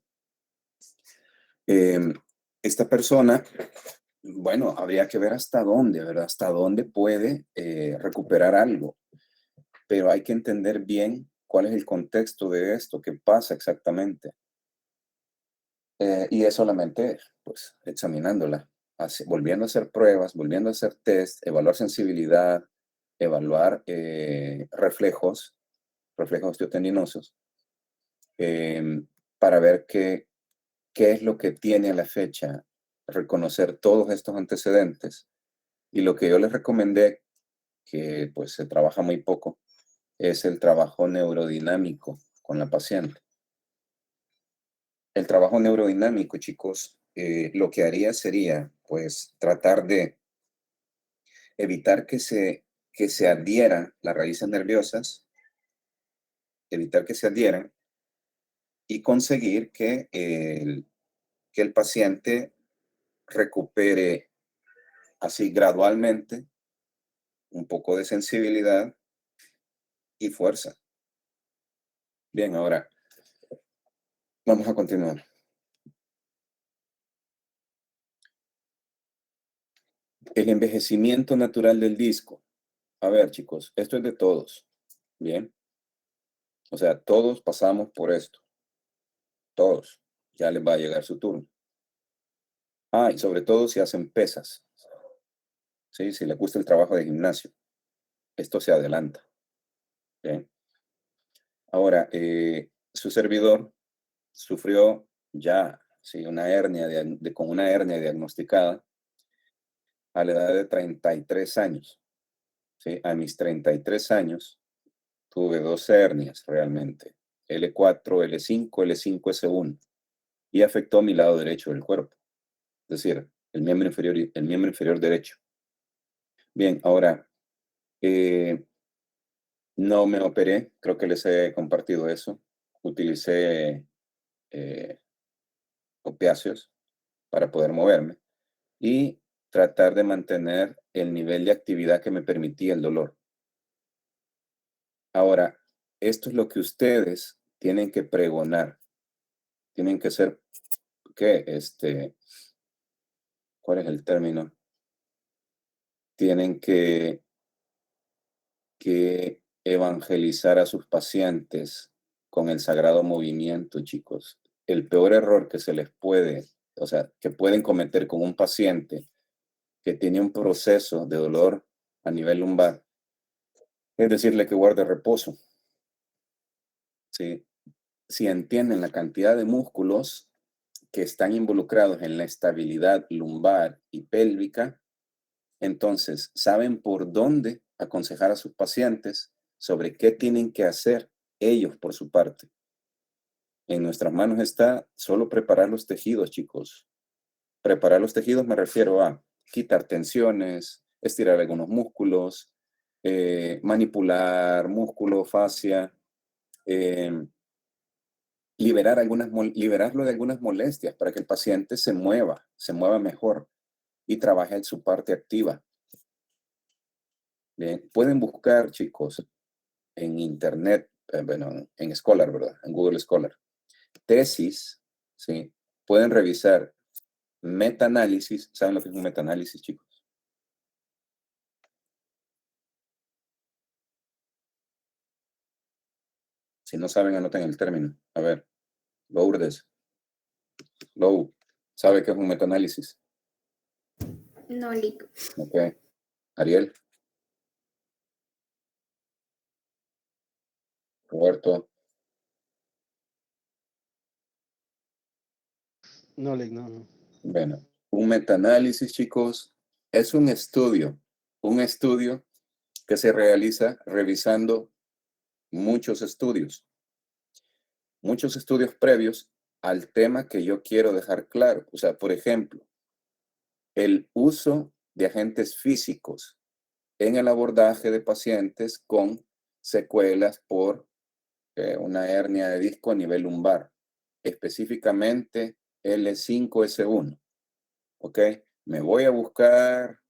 Esta persona, bueno, habría que ver hasta dónde, ¿verdad? Hasta dónde puede recuperar algo. Pero hay que entender bien cuál es el contexto de esto, qué pasa exactamente. Y es solamente, pues, examinándola, volviendo a hacer pruebas, volviendo a hacer test, evaluar sensibilidad, evaluar reflejos osteotendinosos, para ver qué es lo que tiene a la fecha, reconocer todos estos antecedentes. Y lo que yo les recomendé, que pues se trabaja muy poco, es el trabajo neurodinámico con la paciente. El trabajo neurodinámico, chicos, lo que haría sería, pues, tratar de evitar que se adhieran las raíces nerviosas, evitar que se adhieran y conseguir que el paciente recupere así gradualmente un poco de sensibilidad y fuerza. Bien, ahora vamos a continuar. El envejecimiento natural del disco. A ver, chicos, esto es de todos. Bien. O sea, todos pasamos por esto. Todos. Ya les va a llegar su turno. Ah, y sobre todo si hacen pesas. ¿Sí? Si les gusta el trabajo de gimnasio. Esto se adelanta. Bien. Ahora, su servidor sufrió ya, sí, una hernia con una hernia diagnosticada a la edad de 33 años. ¿Sí? A mis 33 años tuve dos hernias realmente, L4, L5, L5, S1, y afectó mi lado derecho del cuerpo, es decir, el miembro inferior derecho. Bien, ahora, no me operé, creo que les he compartido eso. Utilicé opiáceos para poder moverme y tratar de mantener el nivel de actividad que me permitía el dolor. Ahora, esto es lo que ustedes tienen que pregonar. Tienen que ser, ¿qué? ¿Cuál es el término? Tienen que evangelizar a sus pacientes con el sagrado movimiento, chicos. El peor error que se les puede, o sea, que pueden cometer con un paciente que tiene un proceso de dolor a nivel lumbar, es decirle que guarde reposo. ¿Sí? Si entienden la cantidad de músculos que están involucrados en la estabilidad lumbar y pélvica, entonces saben por dónde aconsejar a sus pacientes sobre qué tienen que hacer ellos por su parte. En nuestras manos está solo preparar los tejidos, chicos. Preparar los tejidos me refiero a quitar tensiones, estirar algunos músculos, manipular músculo, fascia, liberarlo de algunas molestias para que el paciente se mueva mejor y trabaje en su parte activa. Bien, pueden buscar, chicos, en internet, bueno, en Scholar, ¿verdad? En Google Scholar. Tesis, ¿sí? Pueden revisar metaanálisis. ¿Saben lo que es un metaanálisis, chicos? Si no saben, anoten el término. A ver, Lourdes. Lou, ¿sabe qué es un metaanálisis? No, Lick. Ok. Ariel. Roberto. No, Lick, no. Bueno, un metaanálisis, chicos, es un estudio que se realiza revisando muchos estudios previos al tema que yo quiero dejar claro. O sea, por ejemplo, el uso de agentes físicos en el abordaje de pacientes con secuelas por una hernia de disco a nivel lumbar, específicamente L5S1. ¿Ok? Me voy a buscar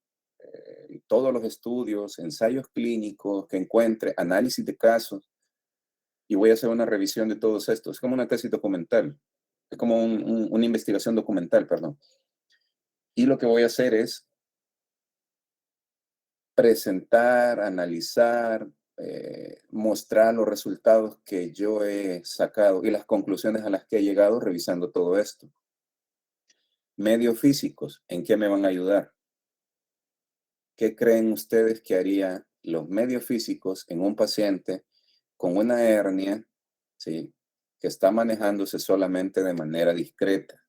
todos los estudios, ensayos clínicos que encuentre, análisis de casos, y voy a hacer una revisión de todos estos. Es como una tesis documental, es como una investigación documental, perdón. Y lo que voy a hacer es presentar, analizar, mostrar los resultados que yo he sacado y las conclusiones a las que he llegado revisando todo esto. Medios físicos, ¿en qué me van a ayudar? ¿Qué creen ustedes que harían los medios físicos en un paciente con una hernia, ¿sí?, que está manejándose solamente de manera discreta?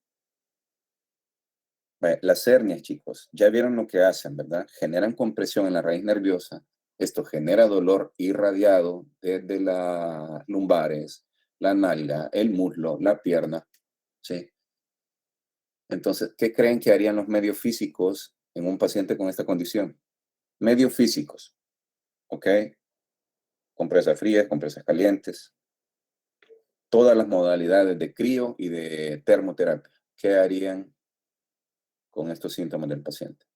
Las hernias, chicos, ya vieron lo que hacen, ¿verdad? Generan compresión en la raíz nerviosa. Esto genera dolor irradiado desde las lumbares, la nalga, el muslo, la pierna, ¿sí? Entonces, ¿qué creen que harían los medios físicos en un paciente con esta condición? Medios físicos, ¿ok? Compresas frías, compresas calientes, todas las modalidades de crío y de termoterapia. ¿Qué harían con estos síntomas del paciente?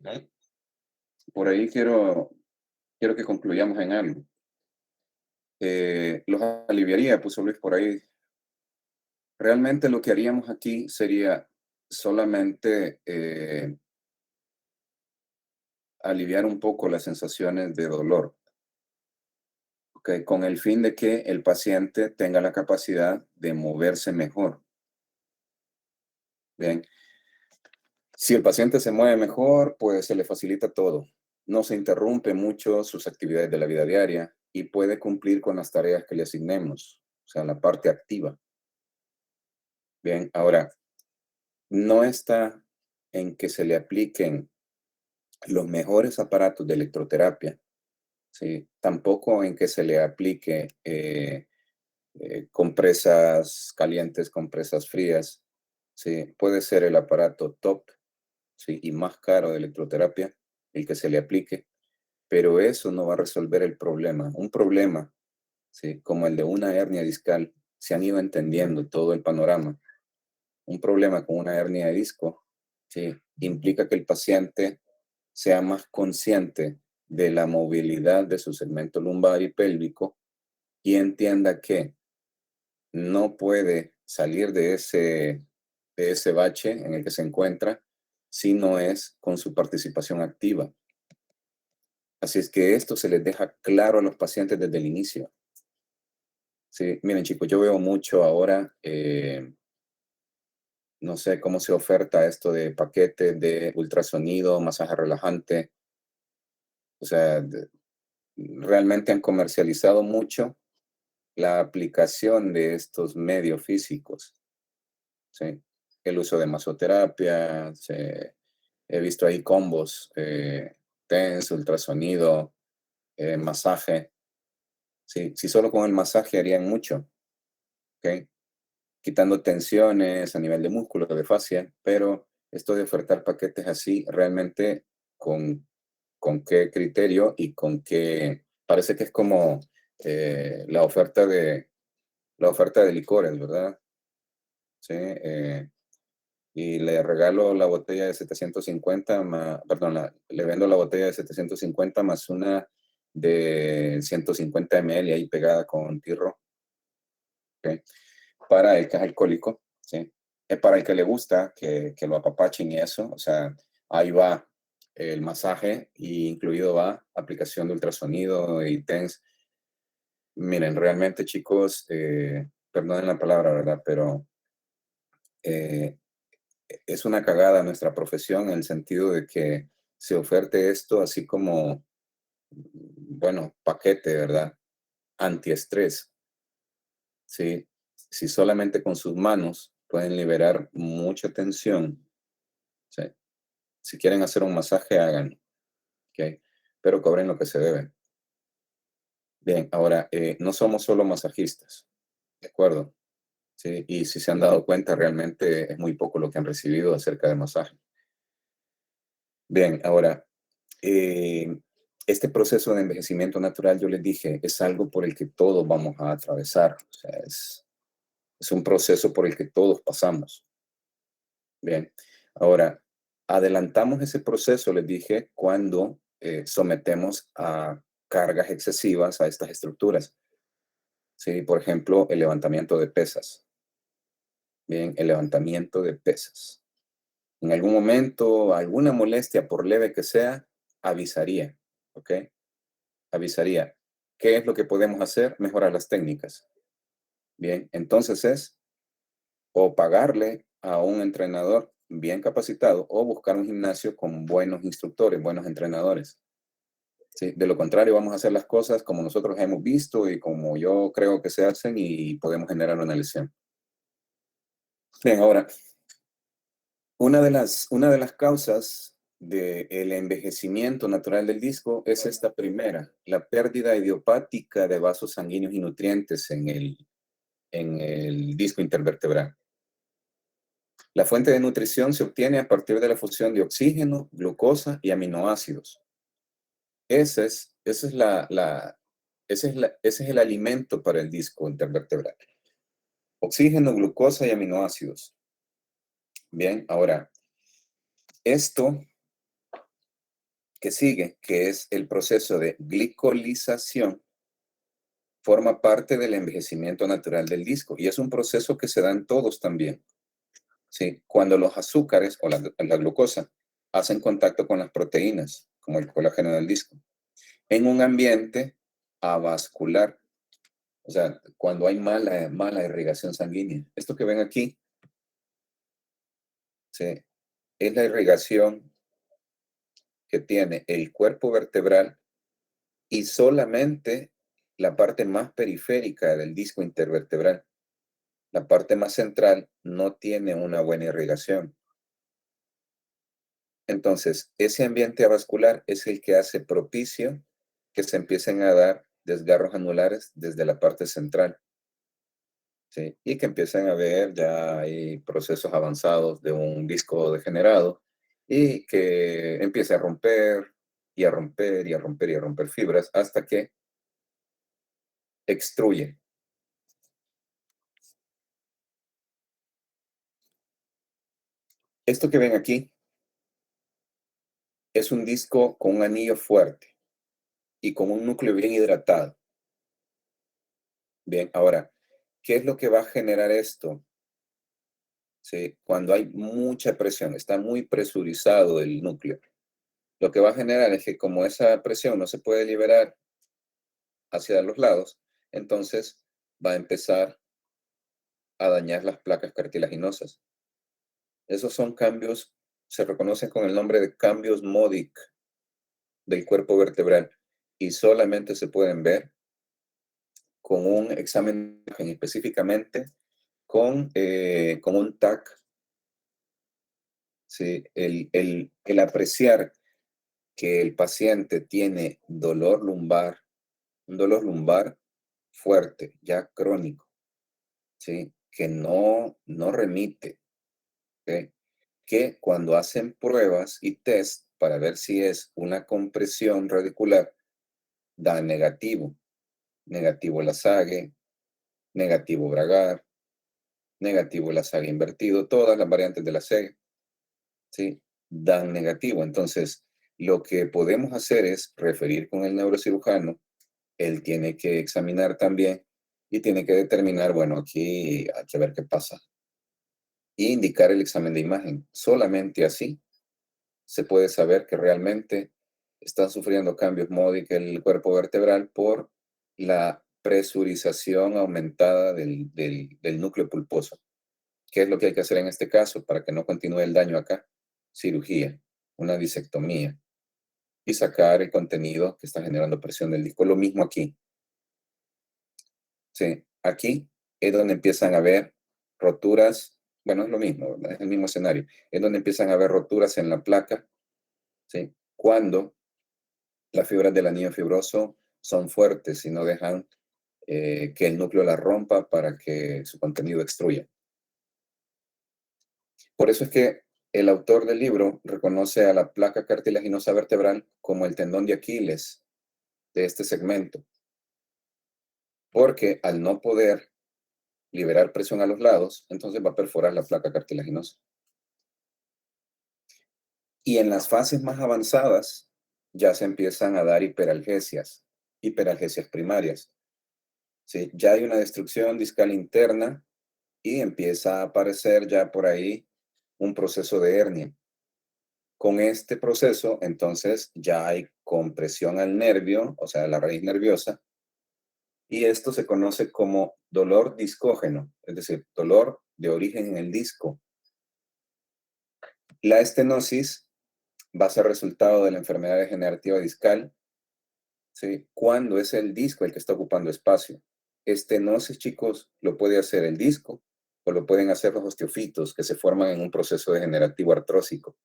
¿Eh? Por ahí quiero que concluyamos en algo. Los aliviaría, puso Luis por ahí. Realmente lo que haríamos aquí sería solamente aliviar un poco las sensaciones de dolor, ¿ok? Con el fin de que el paciente tenga la capacidad de moverse mejor. Bien, si el paciente se mueve mejor, pues se le facilita todo. No se interrumpe mucho sus actividades de la vida diaria y puede cumplir con las tareas que le asignemos, o sea, la parte activa. Bien, ahora, no está en que se le apliquen los mejores aparatos de electroterapia, ¿sí? Tampoco en que se le aplique compresas calientes, compresas frías, ¿sí? Puede ser el aparato top, ¿sí? Y más caro de electroterapia, el que se le aplique, pero eso no va a resolver el problema. Un problema, ¿sí? Como el de una hernia discal, se han ido entendiendo todo el panorama. Un problema con una hernia de disco, ¿sí? Implica que el paciente sea más consciente de la movilidad de su segmento lumbar y pélvico y entienda que no puede salir de ese bache en el que se encuentra si no es con su participación activa. Así es que esto se les deja claro a los pacientes desde el inicio. Sí, miren chicos, yo veo mucho ahora, no sé cómo se oferta esto de paquetes de ultrasonido, masaje relajante. O sea, realmente han comercializado mucho la aplicación de estos medios físicos, ¿sí? El uso de masoterapia, he visto ahí combos, TENS, ultrasonido, masaje. ¿Sí? Si solo con el masaje harían mucho, ¿ok? Quitando tensiones a nivel de músculo, de fascia, pero esto de ofertar paquetes así, realmente con qué criterio y con qué, parece que es como la oferta de licores, ¿verdad? Sí, y le regalo la botella de 750, perdón, le vendo la botella de 750 más una de 150 ml ahí pegada con tirro, ¿ok? Para el que es alcohólico, ¿sí? Es para el que le gusta que lo apapachen y eso, o sea, ahí va el masaje y incluido va aplicación de ultrasonido y TENS. Miren, realmente chicos, perdonen la palabra, ¿verdad? Pero eh, es una cagada nuestra profesión en el sentido de que se oferte esto así como, bueno, paquete, ¿verdad? Antiestrés, ¿sí? Si solamente con sus manos pueden liberar mucha tensión, ¿sí? Si quieren hacer un masaje, háganlo, ¿ok? Pero cobren lo que se debe. Bien, ahora, no somos solo masajistas, ¿de acuerdo? Sí, y si se han dado cuenta, realmente es muy poco lo que han recibido acerca de masaje. Bien, ahora, eh, este proceso de envejecimiento natural, yo les dije, es algo por el que todos vamos a atravesar. O sea, es un proceso por el que todos pasamos. Bien, ahora, adelantamos ese proceso, les dije, cuando sometemos a cargas excesivas a estas estructuras. Sí, por ejemplo, el levantamiento de pesas. Bien, el levantamiento de pesas. En algún momento, alguna molestia, por leve que sea, avisaría, ¿ok? avisaría. ¿Qué es lo que podemos hacer? Mejorar las técnicas. Bien, entonces es o pagarle a un entrenador bien capacitado o buscar un gimnasio con buenos instructores, buenos entrenadores. ¿Sí? De lo contrario, vamos a hacer las cosas como nosotros hemos visto y como yo creo que se hacen y podemos generar una lesión. Bien, ahora, una de las causas del envejecimiento natural del disco es esta primera, la pérdida idiopática de vasos sanguíneos y nutrientes en el disco intervertebral. La fuente de nutrición se obtiene a partir de la fusión de oxígeno, glucosa y aminoácidos. Ese es el alimento para el disco intervertebral. Oxígeno, glucosa y aminoácidos. Bien, ahora, esto que sigue, que es el proceso de glicolización, forma parte del envejecimiento natural del disco y es un proceso que se da en todos también. ¿Sí? Cuando los azúcares o la glucosa hacen contacto con las proteínas, como el colágeno del disco, en un ambiente avascular, o sea, cuando hay mala irrigación sanguínea. Esto que ven aquí, ¿sí? Es la irrigación que tiene el cuerpo vertebral y solamente la parte más periférica del disco intervertebral. La parte más central no tiene una buena irrigación. Entonces, ese ambiente avascular es el que hace propicio que se empiecen a dar desgarros anulares desde la parte central. ¿Sí? Y que empiecen a haber ya hay procesos avanzados de un disco degenerado y que empiece a romper y a romper y a romper y a romper fibras hasta que extruye. Esto que ven aquí es un disco con un anillo fuerte y con un núcleo bien hidratado. Bien, ahora, ¿qué es lo que va a generar esto? ¿Sí? Cuando hay mucha presión, está muy presurizado el núcleo. Lo que va a generar es que como esa presión no se puede liberar hacia los lados, entonces va a empezar a dañar las placas cartilaginosas. Esos son cambios, se reconocen con el nombre de cambios Modic del cuerpo vertebral y solamente se pueden ver con un examen específicamente con un TAC. ¿Sí? El apreciar que el paciente tiene dolor lumbar, un dolor lumbar fuerte, ya crónico, ¿sí? Que no remite, ¿ok? Que cuando hacen pruebas y test para ver si es una compresión radicular, da negativo. Negativo Lasague, negativo Bragar, negativo Lasague invertido, todas las variantes de la SEG, ¿sí? Dan negativo. Entonces, lo que podemos hacer es referir con el neurocirujano. Él tiene que examinar también y tiene que determinar, bueno, aquí hay que ver qué pasa. Y indicar el examen de imagen. Solamente así se puede saber que realmente está sufriendo cambios MODIC el cuerpo vertebral por la presurización aumentada del núcleo pulposo. ¿Qué es lo que hay que hacer en este caso para que no continúe el daño acá? Cirugía, una disectomía y sacar el contenido que está generando presión del disco. Lo mismo aquí. Sí, aquí es donde empiezan a haber roturas. Bueno, es lo mismo, ¿verdad? Es el mismo escenario. Es donde empiezan a haber roturas en la placa, ¿sí? Cuando las fibras del anillo fibroso son fuertes y no dejan que el núcleo la rompa para que su contenido extruya. Por eso es que el autor del libro reconoce a la placa cartilaginosa vertebral como el tendón de Aquiles de este segmento, porque al no poder liberar presión a los lados, entonces va a perforar la placa cartilaginosa. Y en las fases más avanzadas ya se empiezan a dar hiperalgesias primarias. ¿Sí? Ya hay una destrucción discal interna y empieza a aparecer ya por ahí un proceso de hernia Con este proceso, entonces, ya hay compresión al nervio, o sea, la raíz nerviosa, y esto se conoce como dolor discógeno, es decir, dolor de origen en el disco. La estenosis va a ser resultado de la enfermedad degenerativa discal, ¿sí? Cuando es el disco el que está ocupando espacio. Estenosis, chicos, lo puede hacer el disco o lo pueden hacer los osteofitos que se forman en un proceso degenerativo artrósico.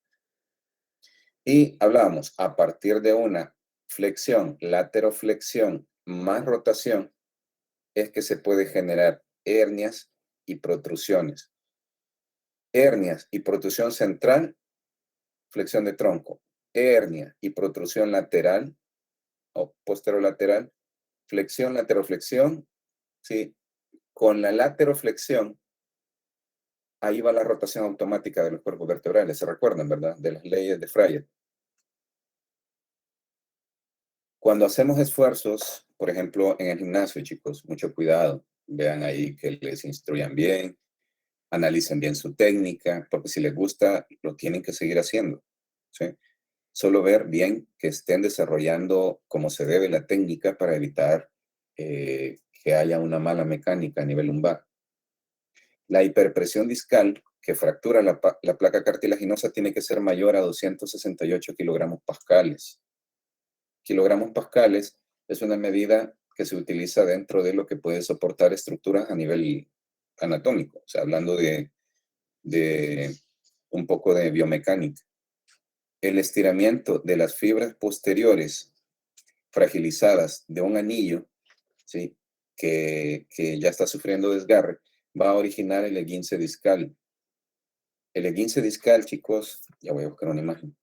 Y hablábamos, a partir de una flexión, lateroflexión más rotación, es que se puede generar hernias y protrusiones. Hernias y protrusión central, flexión de tronco. Hernia y protrusión lateral o posterolateral, flexión, lateroflexión, ¿sí? Con la lateroflexión, ahí va la rotación automática de los cuerpos vertebrales, ¿se recuerdan, verdad? De las leyes de Freyer. Cuando hacemos esfuerzos, por ejemplo, en el gimnasio, chicos, mucho cuidado. Vean ahí que les instruyan bien, analicen bien su técnica, porque si les gusta, lo tienen que seguir haciendo, ¿sí? Solo ver bien que estén desarrollando como se debe la técnica para evitar que haya una mala mecánica a nivel lumbar. La hiperpresión discal que fractura la placa cartilaginosa tiene que ser mayor a 268 kilogramos pascales. Kilogramos pascales es una medida que se utiliza dentro de lo que puede soportar estructuras a nivel anatómico, o sea, hablando de un poco de biomecánica. El estiramiento de las fibras posteriores fragilizadas de un anillo, ¿sí? que ya está sufriendo desgarre, va a originar el esguince discal. El esguince discal, chicos, ya voy a buscar una imagen.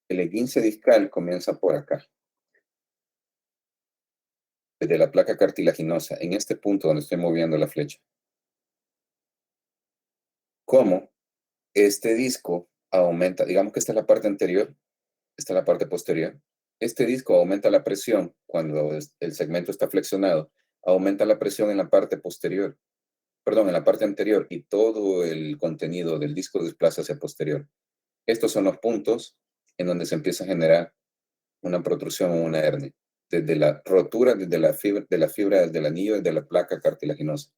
El esguince discal comienza por acá, desde la placa cartilaginosa, en este punto donde estoy moviendo la flecha. ¿Cómo este disco aumenta? Digamos que esta es la parte anterior, esta es la parte posterior. Este disco aumenta la presión cuando el segmento está flexionado, aumenta la presión en la parte posterior, perdón, en la parte anterior, y todo el contenido del disco desplaza hacia posterior. Estos son los puntos en donde se empieza a generar una protrusión o una hernia, desde la rotura, desde la fibra del anillo, desde la placa cartilaginosa.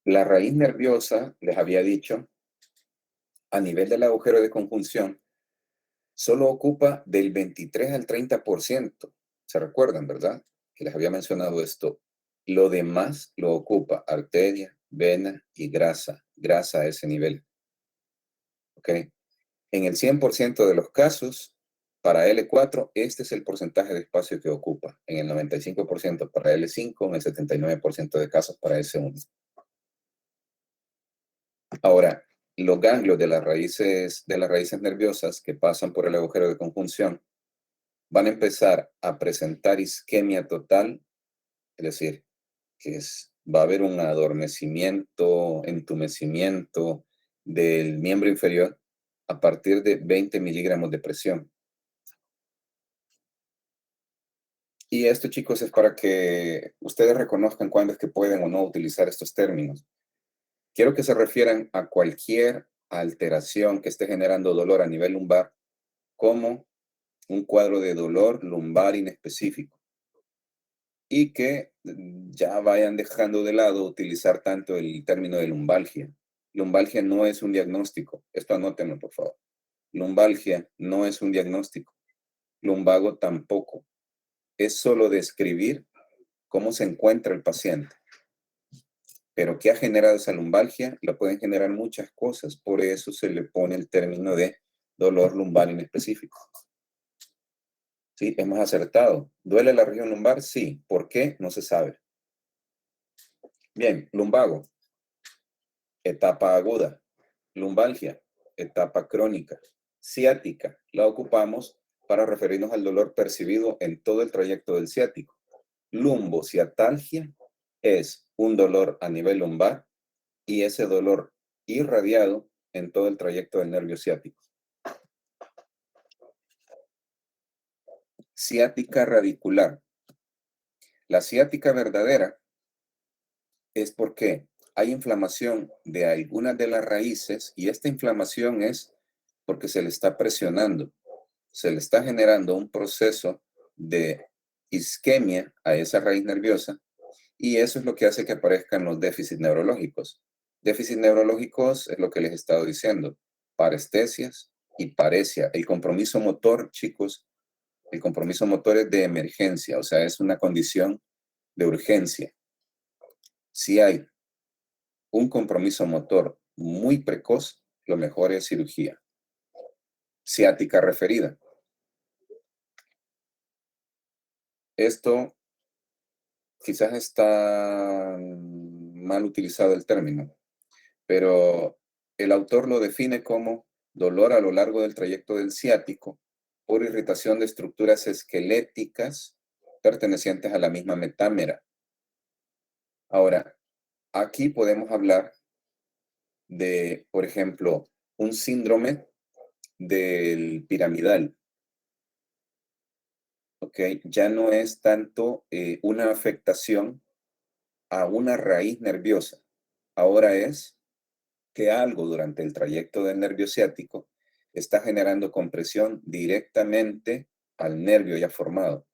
La raíz nerviosa, les había dicho, a nivel del agujero de conjunción, solo ocupa del 23 al 30%. ¿Se recuerdan, verdad? Que les había mencionado esto. Lo demás lo ocupa arteria, vena y grasa. Grasa a ese nivel. ¿Ok? En el 100% de los casos, para L4, este es el porcentaje de espacio que ocupa. En el 95% para L5, en el 79% de casos para S1. Ahora, los ganglios de las raíces nerviosas que pasan por el agujero de conjunción van a empezar a presentar isquemia total, es decir, que va a haber un adormecimiento, entumecimiento del miembro inferior a partir de 20 miligramos de presión. Y esto, chicos, es para que ustedes reconozcan cuándo es que pueden o no utilizar estos términos. Quiero que se refieran a cualquier alteración que esté generando dolor a nivel lumbar como un cuadro de dolor lumbar inespecífico. Y que ya vayan dejando de lado utilizar tanto el término de lumbalgia. Lumbalgia no es un diagnóstico. Esto anótenlo, por favor. Lumbalgia no es un diagnóstico. Lumbago tampoco. Es solo describir cómo se encuentra el paciente. Pero ¿qué ha generado esa lumbalgia? La pueden generar muchas cosas. Por eso se le pone el término de dolor lumbar inespecífico. ¿Sí? Es más acertado. ¿Duele la región lumbar? Sí. ¿Por qué? No se sabe. Bien, lumbago. Etapa aguda. Lumbalgia. Etapa crónica. Ciática. La ocupamos para referirnos al dolor percibido en todo el trayecto del ciático. Lumbociatalgia es un dolor a nivel lumbar y ese dolor irradiado en todo el trayecto del nervio ciático. Ciática radicular. La ciática verdadera es porque hay inflamación de algunas de las raíces y esta inflamación es porque se le está presionando, se le está generando un proceso de isquemia a esa raíz nerviosa y eso es lo que hace que aparezcan los déficits neurológicos. Déficits neurológicos es lo que les he estado diciendo, parestesias y paresia. El compromiso motor, chicos, el compromiso motor es de emergencia, o sea, es una condición de urgencia. Si hay un compromiso motor muy precoz, lo mejor es cirugía. Ciática referida. Esto quizás está mal utilizado el término, pero el autor lo define como dolor a lo largo del trayecto del ciático por irritación de estructuras esqueléticas pertenecientes a la misma metámera. Ahora, aquí podemos hablar de, por ejemplo, un síndrome del piramidal. ¿Ok? Ya no es tanto una afectación a una raíz nerviosa. Ahora es que algo durante el trayecto del nervio ciático está generando compresión directamente al nervio ya formado.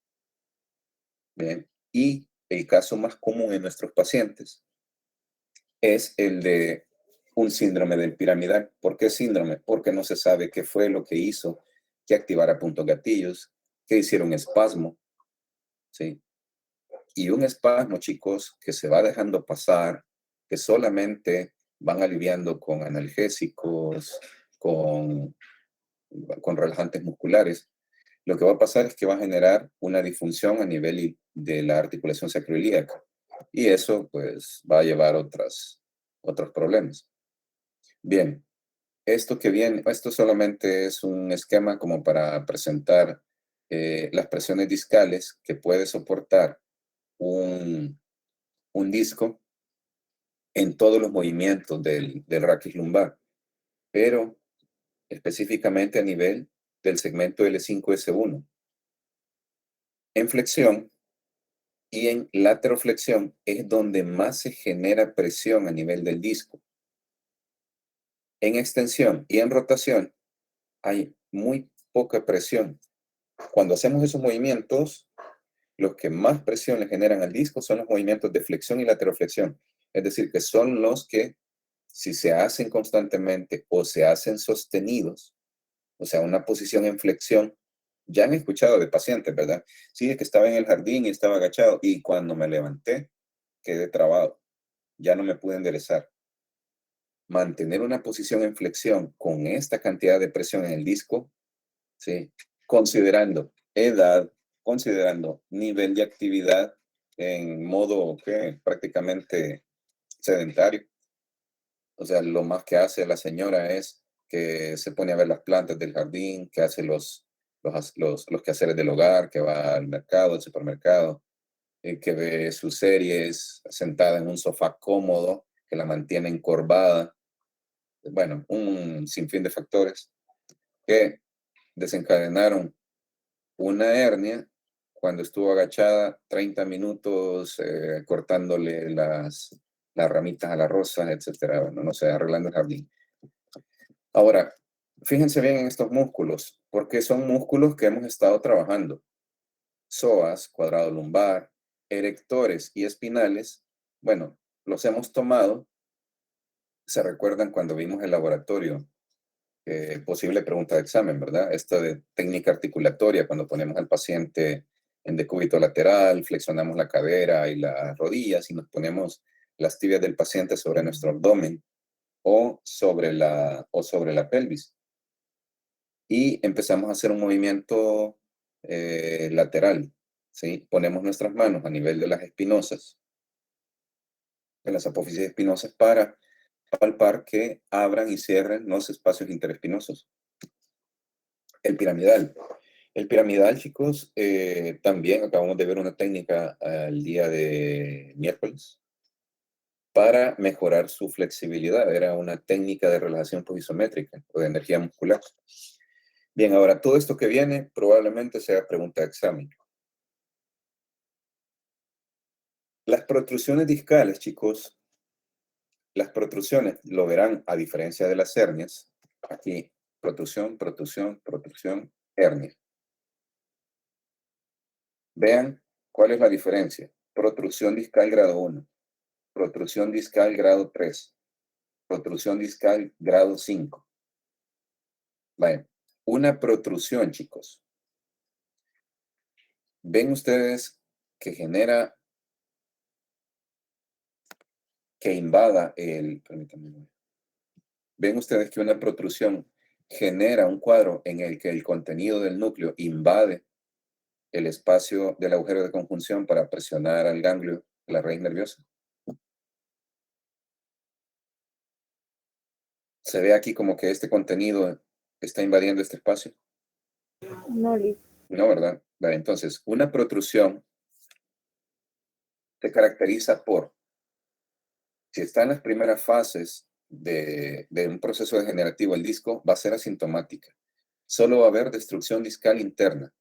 Bien. Y el caso más común en nuestros pacientes es el de un síndrome del piramidal. ¿Por qué síndrome? Porque no se sabe qué fue lo que hizo que activara puntos gatillos, que hiciera un espasmo, ¿sí? Y un espasmo, chicos, que se va dejando pasar, que solamente van aliviando con analgésicos, con relajantes musculares, lo que va a pasar es que va a generar una disfunción a nivel de la articulación sacroiliaca. Y eso, pues, va a llevar otros problemas. Bien, esto que viene, esto solamente es un esquema como para presentar las presiones discales que puede soportar un disco en todos los movimientos del raquis lumbar, pero específicamente a nivel del segmento L5-S1. En flexión y en lateroflexión es donde más se genera presión a nivel del disco. En extensión y en rotación hay muy poca presión. Cuando hacemos esos movimientos, los que más presión le generan al disco son los movimientos de flexión y lateroflexión. Es decir, que son los que, si se hacen constantemente o se hacen sostenidos, o sea, una posición en flexión, ya han escuchado de pacientes, ¿verdad? Sí, es que estaba en el jardín y estaba agachado y cuando me levanté, quedé trabado. Ya no me pude enderezar. Mantener una posición en flexión con esta cantidad de presión en el disco, ¿sí? Considerando edad, considerando nivel de actividad en modo prácticamente sedentario. O sea, lo más que hace la señora es que se pone a ver las plantas del jardín, que hace los quehaceres del hogar, que va al mercado, al supermercado, que ve sus series sentada en un sofá cómodo, que la mantiene encorvada. Bueno, un sinfín de factores que desencadenaron una hernia cuando estuvo agachada 30 minutos cortándole las ramitas a la rosa, etcétera. Bueno, no sé, arreglando el jardín. Ahora, fíjense bien en estos músculos, porque son músculos que hemos estado trabajando. Psoas, cuadrado lumbar, erectores y espinales, bueno, los hemos tomado. ¿Se recuerdan cuando vimos el laboratorio? Posible pregunta de examen, ¿verdad? Esta de técnica articulatoria, cuando ponemos al paciente en decúbito lateral, flexionamos la cadera y las rodillas y nos ponemos las tibias del paciente sobre nuestro abdomen o sobre la pelvis. Y empezamos a hacer un movimiento lateral, ¿sí? Ponemos nuestras manos a nivel de las espinosas, de las apófisis espinosas para palpar que abran y cierren los espacios interespinosos. El piramidal. El piramidal, chicos, también acabamos de ver una técnica el día de miércoles para mejorar su flexibilidad. Era una técnica de relajación posisométrica o de energía muscular. Bien, ahora todo esto que viene probablemente sea pregunta de examen. Las protrusiones discales, chicos, Las protrusiones, lo verán a diferencia de las hernias. Aquí, protrusión, protrusión, protrusión, hernia. Vean cuál es la diferencia. Protrusión discal grado 1, protrusión discal grado 3, protrusión discal grado 5. Vaya, una protrusión, chicos. Ven ustedes que genera, que invada el, permítanme. Ven ustedes que una protrusión genera un cuadro en el que el contenido del núcleo invade el espacio del agujero de conjunción para presionar al ganglio de la raíz nerviosa. Se ve aquí como que este contenido está invadiendo este espacio. No, listo. No, ¿verdad? Vale, entonces, una protrusión se caracteriza por, si está en las primeras fases de un proceso degenerativo, el disco va a ser asintomática. Solo va a haber destrucción discal interna.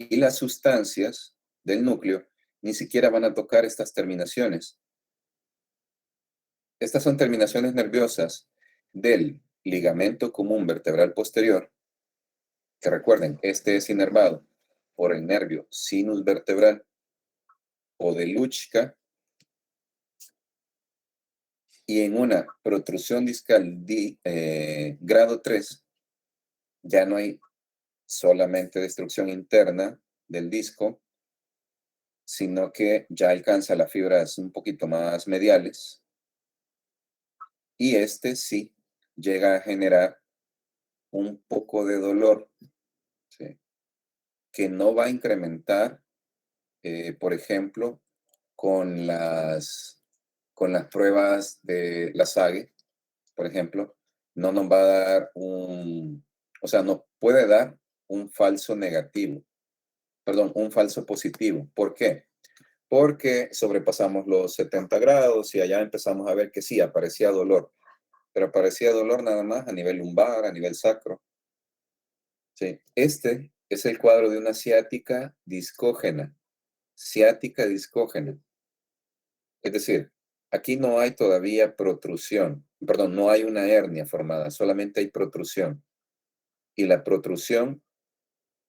Y las sustancias del núcleo ni siquiera van a tocar estas terminaciones. Estas son terminaciones nerviosas del ligamento común vertebral posterior, que recuerden, este es inervado por el nervio sinus vertebral o de Lutschka, y en una protrusión discal grado 3 ya no hay solamente destrucción interna del disco, sino que ya alcanza las fibras un poquito más mediales, y este sí llega a generar un poco de dolor, ¿sí? Que no va a incrementar, por ejemplo, con las pruebas de la SAGE, por ejemplo, no nos va a dar o sea, nos puede dar un falso negativo, perdón, un falso positivo. ¿Por qué? Porque sobrepasamos los 70 grados y allá empezamos a ver que sí, aparecía dolor, pero aparecía dolor nada más a nivel lumbar, a nivel sacro. Sí, este es el cuadro de una ciática discógena. Ciática discógena. Es decir, aquí no hay todavía protrusión, perdón, no hay una hernia formada, solamente hay protrusión. Y la protrusión,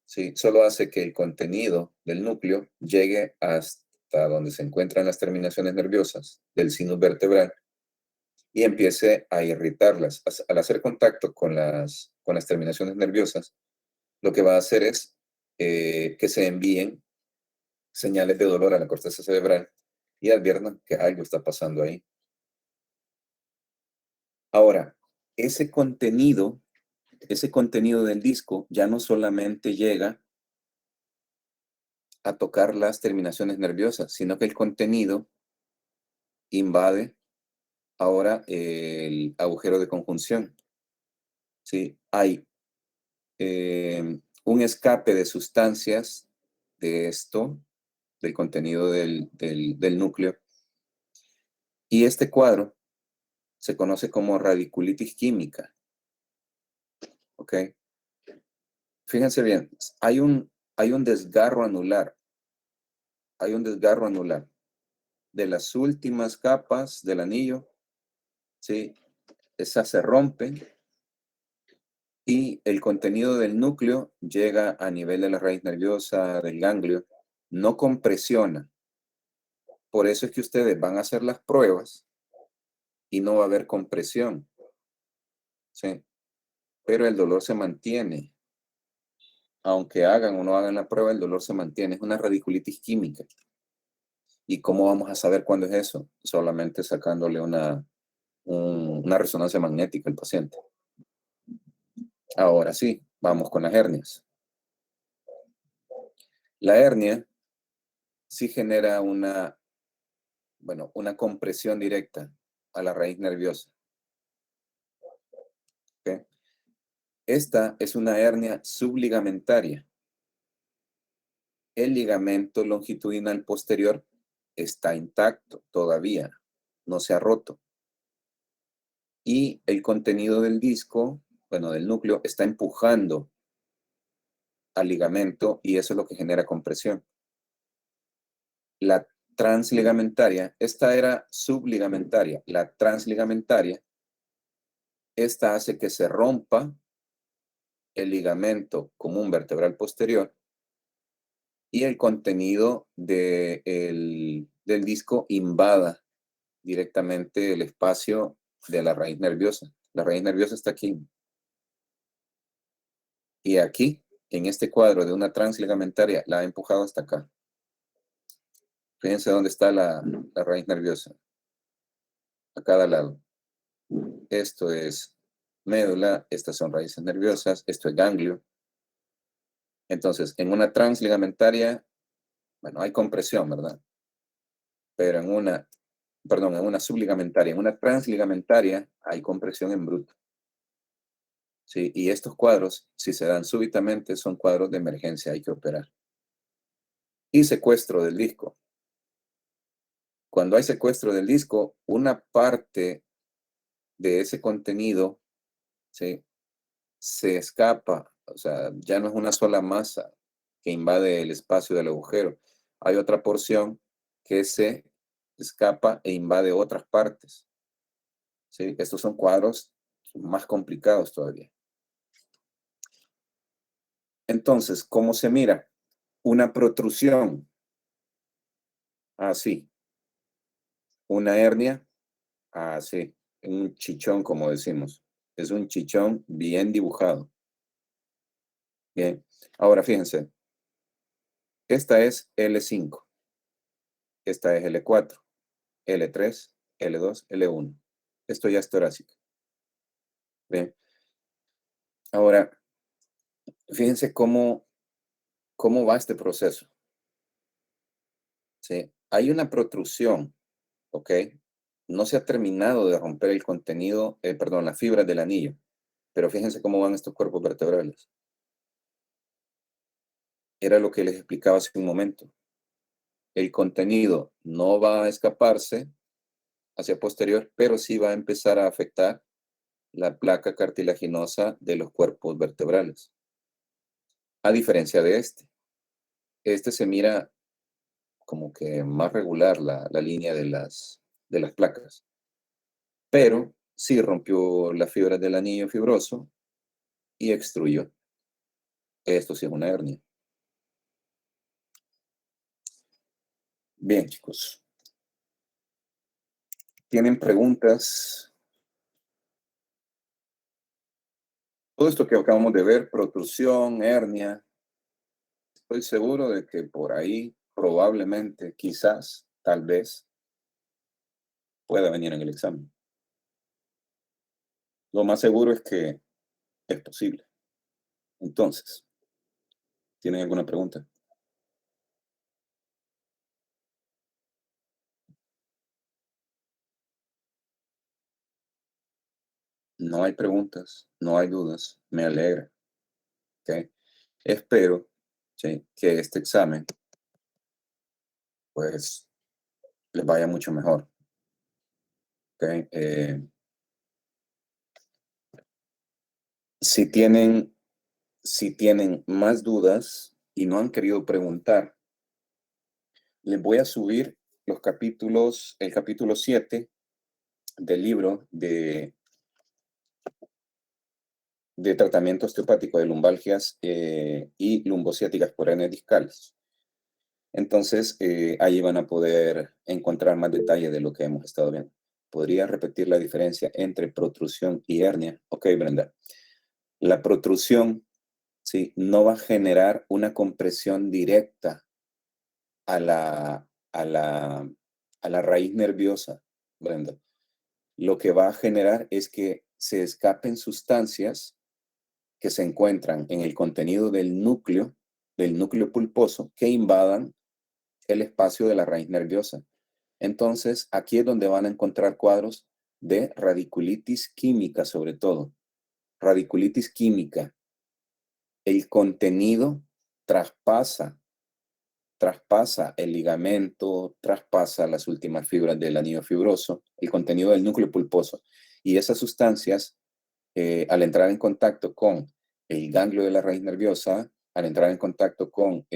sí, solo hace que el contenido del núcleo llegue hasta donde se encuentran las terminaciones nerviosas del sinus vertebral y empiece a irritarlas. Al hacer contacto con las terminaciones nerviosas, lo que va a hacer es que se envíen señales de dolor a la corteza cerebral y adviertan que algo está pasando ahí. Ahora, ese contenido del disco ya no solamente llega a tocar las terminaciones nerviosas, sino que el contenido invade ahora el agujero de conjunción. ¿Sí? Hay un escape de sustancias de esto, del contenido del núcleo, y este cuadro se conoce como radiculitis química. ¿Ok? Fíjense bien, hay un desgarro anular. Hay un desgarro anular de las últimas capas del anillo, ¿sí? Esa se rompe y el contenido del núcleo llega a nivel de la raíz nerviosa, del ganglio, no compresiona. Por eso es que ustedes van a hacer las pruebas y no va a haber compresión, ¿sí? Pero el dolor se mantiene. Aunque hagan o no hagan la prueba, el dolor se mantiene. Es una radiculitis química. ¿Y cómo vamos a saber cuándo es eso? Solamente sacándole una resonancia magnética al paciente. Ahora sí, vamos con las hernias. La hernia sí genera una compresión directa a la raíz nerviosa. ¿Okay? Esta es una hernia subligamentaria. El ligamento longitudinal posterior está intacto todavía, no se ha roto. Y el contenido del disco, del núcleo, está empujando al ligamento y eso es lo que genera compresión. La transligamentaria, esta era subligamentaria, la transligamentaria, esta hace que se rompa el ligamento común vertebral posterior y el contenido del disco invada directamente el espacio de la raíz nerviosa. La raíz nerviosa está aquí. Y aquí, en este cuadro de una transligamentaria, la ha empujado hasta acá. Fíjense dónde está la raíz nerviosa. A cada lado. Esto es médula, estas son raíces nerviosas, esto es ganglio. Entonces, en una transligamentaria, bueno, hay compresión, ¿verdad? Pero en una subligamentaria, en una transligamentaria, hay compresión en bruto. ¿Sí? Y estos cuadros, si se dan súbitamente, son cuadros de emergencia, hay que operar. Y secuestro del disco. Cuando hay secuestro del disco, una parte de ese contenido, ¿sí?, se escapa, o sea, ya no es una sola masa que invade el espacio del agujero. Hay otra porción que se escapa e invade otras partes. ¿Sí? Estos son cuadros más complicados todavía. Entonces, ¿cómo se mira? Una protrusión. Así. Una hernia. Así. Un chichón, como decimos. Es un chichón bien dibujado. Bien. Ahora, fíjense. Esta es L5. Esta es L4. L3, L2, L1. Esto ya es torácico. Bien. Ahora, fíjense cómo va este proceso. ¿Sí? Hay una protrusión, ¿ok? No se ha terminado de romper el contenido, las fibras del anillo. Pero fíjense cómo van estos cuerpos vertebrales. Era lo que les explicaba hace un momento. El contenido no va a escaparse hacia posterior, pero sí va a empezar a afectar la placa cartilaginosa de los cuerpos vertebrales. A diferencia de este se mira como que más regular la línea de las placas. Pero sí rompió las fibras del anillo fibroso y extruyó. Esto sí es una hernia. Bien, chicos. ¿Tienen preguntas? Todo esto que acabamos de ver, protrusión, hernia, estoy seguro de que por ahí probablemente, quizás, tal vez, pueda venir en el examen. Lo más seguro es que es posible. Entonces, ¿tienen alguna pregunta? No hay preguntas, no hay dudas, me alegra. ¿Okay? Espero, ¿sí?, que este examen pues les vaya mucho mejor. ¿Okay? Si tienen más dudas y no han querido preguntar, les voy a subir los capítulos, el capítulo 7 del libro de tratamiento osteopático de lumbalgias y lumbociáticas por hernias discales. Entonces, ahí van a poder encontrar más detalle de lo que hemos estado viendo. ¿Podría repetir la diferencia entre protrusión y hernia? Ok, Brenda. La protrusión, ¿sí?, no va a generar una compresión directa a la raíz nerviosa, Brenda. Lo que va a generar es que se escapen sustancias que se encuentran en el contenido del núcleo pulposo, que invadan el espacio de la raíz nerviosa. Entonces, aquí es donde van a encontrar cuadros de radiculitis química, sobre todo. Radiculitis química. El contenido traspasa el ligamento, traspasa las últimas fibras del anillo fibroso, el contenido del núcleo pulposo. Y esas sustancias, al entrar en contacto con el ganglio de la raíz nerviosa, al entrar en contacto con,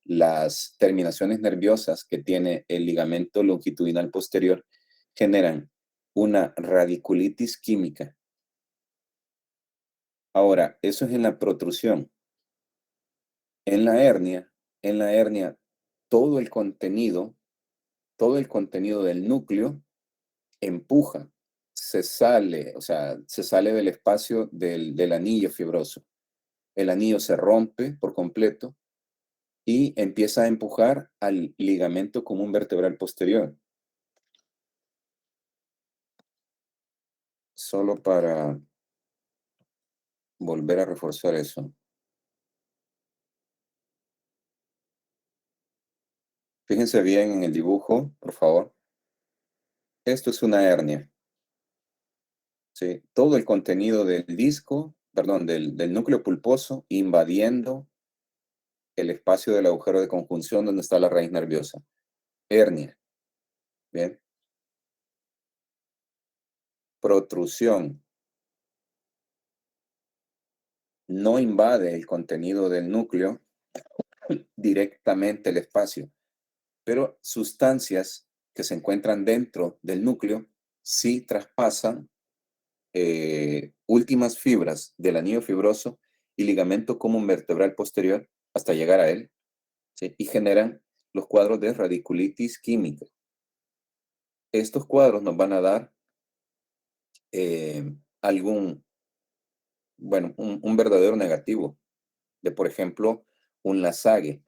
las terminaciones nerviosas que tiene el ligamento longitudinal posterior generan una radiculitis química. Ahora, eso es en la protrusión. En la hernia, todo el contenido del núcleo empuja, se sale del espacio del anillo fibroso. El anillo se rompe por completo y empieza a empujar al ligamento común vertebral posterior. Solo para volver a reforzar eso. Fíjense bien en el dibujo, por favor. Esto es una hernia. ¿Sí? Todo el contenido del disco, perdón, del núcleo pulposo invadiendo el espacio del agujero de conjunción donde está la raíz nerviosa. Hernia. Bien. Protrusión. No invade el contenido del núcleo directamente el espacio, pero sustancias que se encuentran dentro del núcleo sí traspasan últimas fibras del anillo fibroso y ligamento común vertebral posterior hasta llegar a él, ¿sí? Y generan los cuadros de radiculitis química. Estos cuadros nos van a dar un verdadero negativo de, por ejemplo, un Lasague,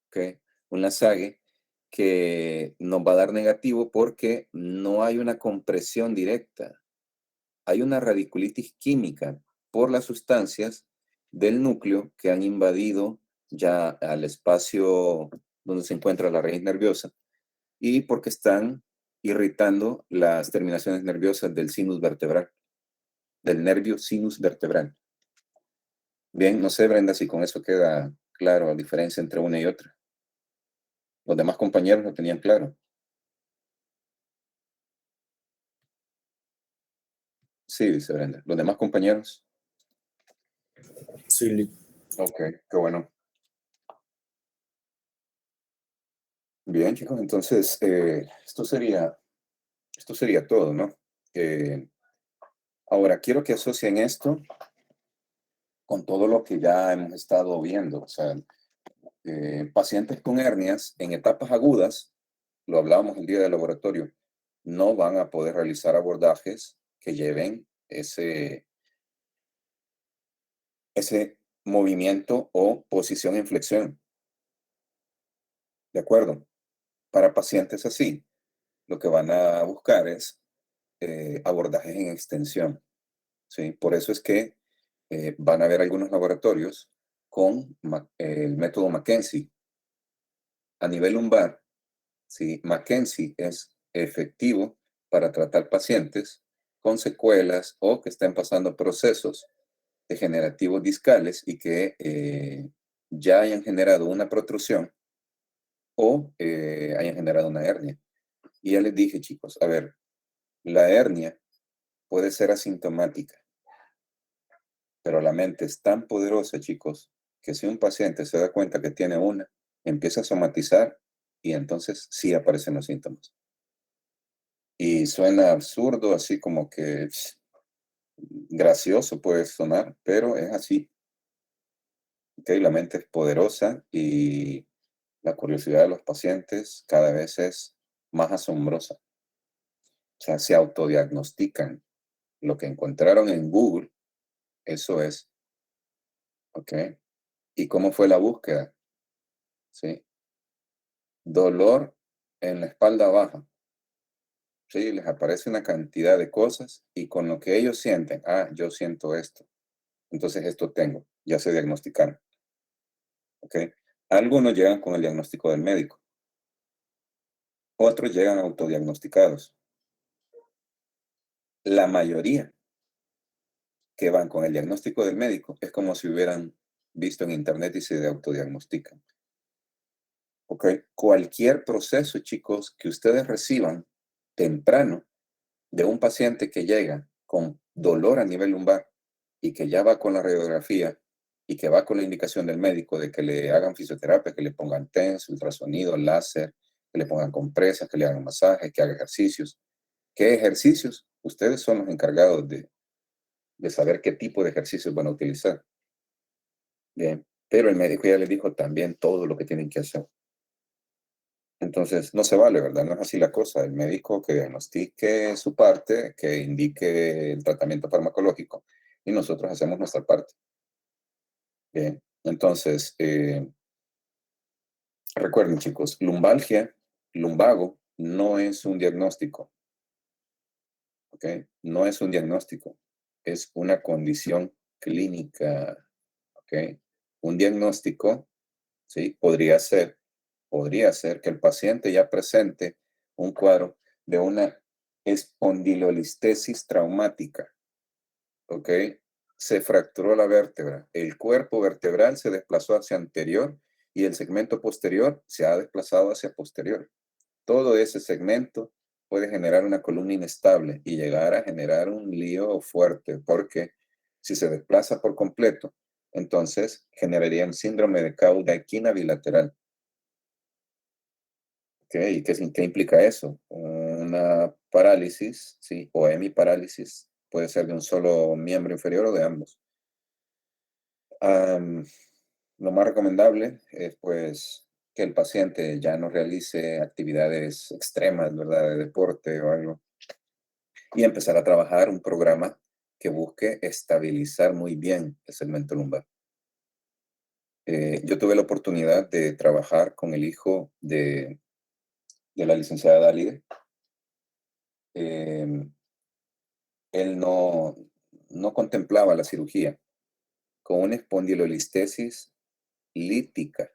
¿ok? Un Lasague que nos va a dar negativo porque no hay una compresión directa. Hay una radiculitis química por las sustancias del núcleo que han invadido ya al espacio donde se encuentra la raíz nerviosa y porque están irritando las terminaciones nerviosas del sinus vertebral, del nervio sinus vertebral. Bien, no sé, Brenda, si con eso queda claro la diferencia entre una y otra. Los demás compañeros lo tenían claro. Sí, dice Brenda. ¿Los demás compañeros? Sí. Ok, qué bueno. Bien, chicos, entonces esto sería todo, ¿no? Ahora, quiero que asocien esto con todo lo que ya hemos estado viendo. O sea, pacientes con hernias en etapas agudas, lo hablábamos el día del laboratorio, no van a poder realizar abordajes que lleven ese movimiento o posición en flexión. ¿De acuerdo? Para pacientes así, lo que van a buscar es abordajes en extensión. ¿Sí? Por eso es que van a haber algunos laboratorios con el método Mackenzie. A nivel lumbar, ¿sí? Mackenzie es efectivo para tratar pacientes con secuelas o que estén pasando procesos degenerativos discales y que ya hayan generado una protrusión o hayan generado una hernia. Y ya les dije, chicos, a ver, la hernia puede ser asintomática, pero la mente es tan poderosa, chicos, que si un paciente se da cuenta que tiene una, empieza a somatizar y entonces sí aparecen los síntomas. Y suena absurdo, así como que gracioso puede sonar, pero es así. ¿Okay? La mente es poderosa y la curiosidad de los pacientes cada vez es más asombrosa. O sea, se autodiagnostican. Lo que encontraron en Google, eso es. ¿Ok? ¿Y cómo fue la búsqueda? ¿Sí? Dolor en la espalda baja. Sí, les aparece una cantidad de cosas y con lo que ellos sienten, yo siento esto, entonces esto tengo, ya se diagnosticaron. ¿Ok? Algunos llegan con el diagnóstico del médico, otros llegan autodiagnosticados. La mayoría que van con el diagnóstico del médico es como si hubieran visto en internet y se autodiagnostican. ¿Ok? Cualquier proceso, chicos, que ustedes reciban temprano de un paciente que llega con dolor a nivel lumbar y que ya va con la radiografía y que va con la indicación del médico de que le hagan fisioterapia, que le pongan TENS, ultrasonido, láser, que le pongan compresas, que le hagan masajes, que haga ejercicios. ¿Qué ejercicios? Ustedes son los encargados de saber qué tipo de ejercicios van a utilizar. Bien, pero el médico ya les dijo también todo lo que tienen que hacer. Entonces, no se vale, ¿verdad? No es así la cosa. El médico que diagnostique su parte, que indique el tratamiento farmacológico, y nosotros hacemos nuestra parte. Bien, entonces, recuerden, chicos, lumbalgia, lumbago, no es un diagnóstico, ¿ok? No es un diagnóstico, es una condición clínica, ¿ok? Un diagnóstico, ¿sí? Podría ser que el paciente ya presente un cuadro de una espondilolistesis traumática, ¿ok? Se fracturó la vértebra, el cuerpo vertebral se desplazó hacia anterior y el segmento posterior se ha desplazado hacia posterior. Todo ese segmento puede generar una columna inestable y llegar a generar un lío fuerte, porque si se desplaza por completo, entonces generaría un síndrome de cauda equina bilateral. ¿Y qué implica eso? Una parálisis, ¿sí? O hemiparálisis, puede ser de un solo miembro inferior o de ambos. Lo más recomendable es, pues, que el paciente ya no realice actividades extremas, ¿verdad? De deporte o algo. Y empezar a trabajar un programa que busque estabilizar muy bien el segmento lumbar. Yo tuve la oportunidad de trabajar con el hijo de la licenciada Dalide. Él no contemplaba la cirugía con una espondilolistesis lítica,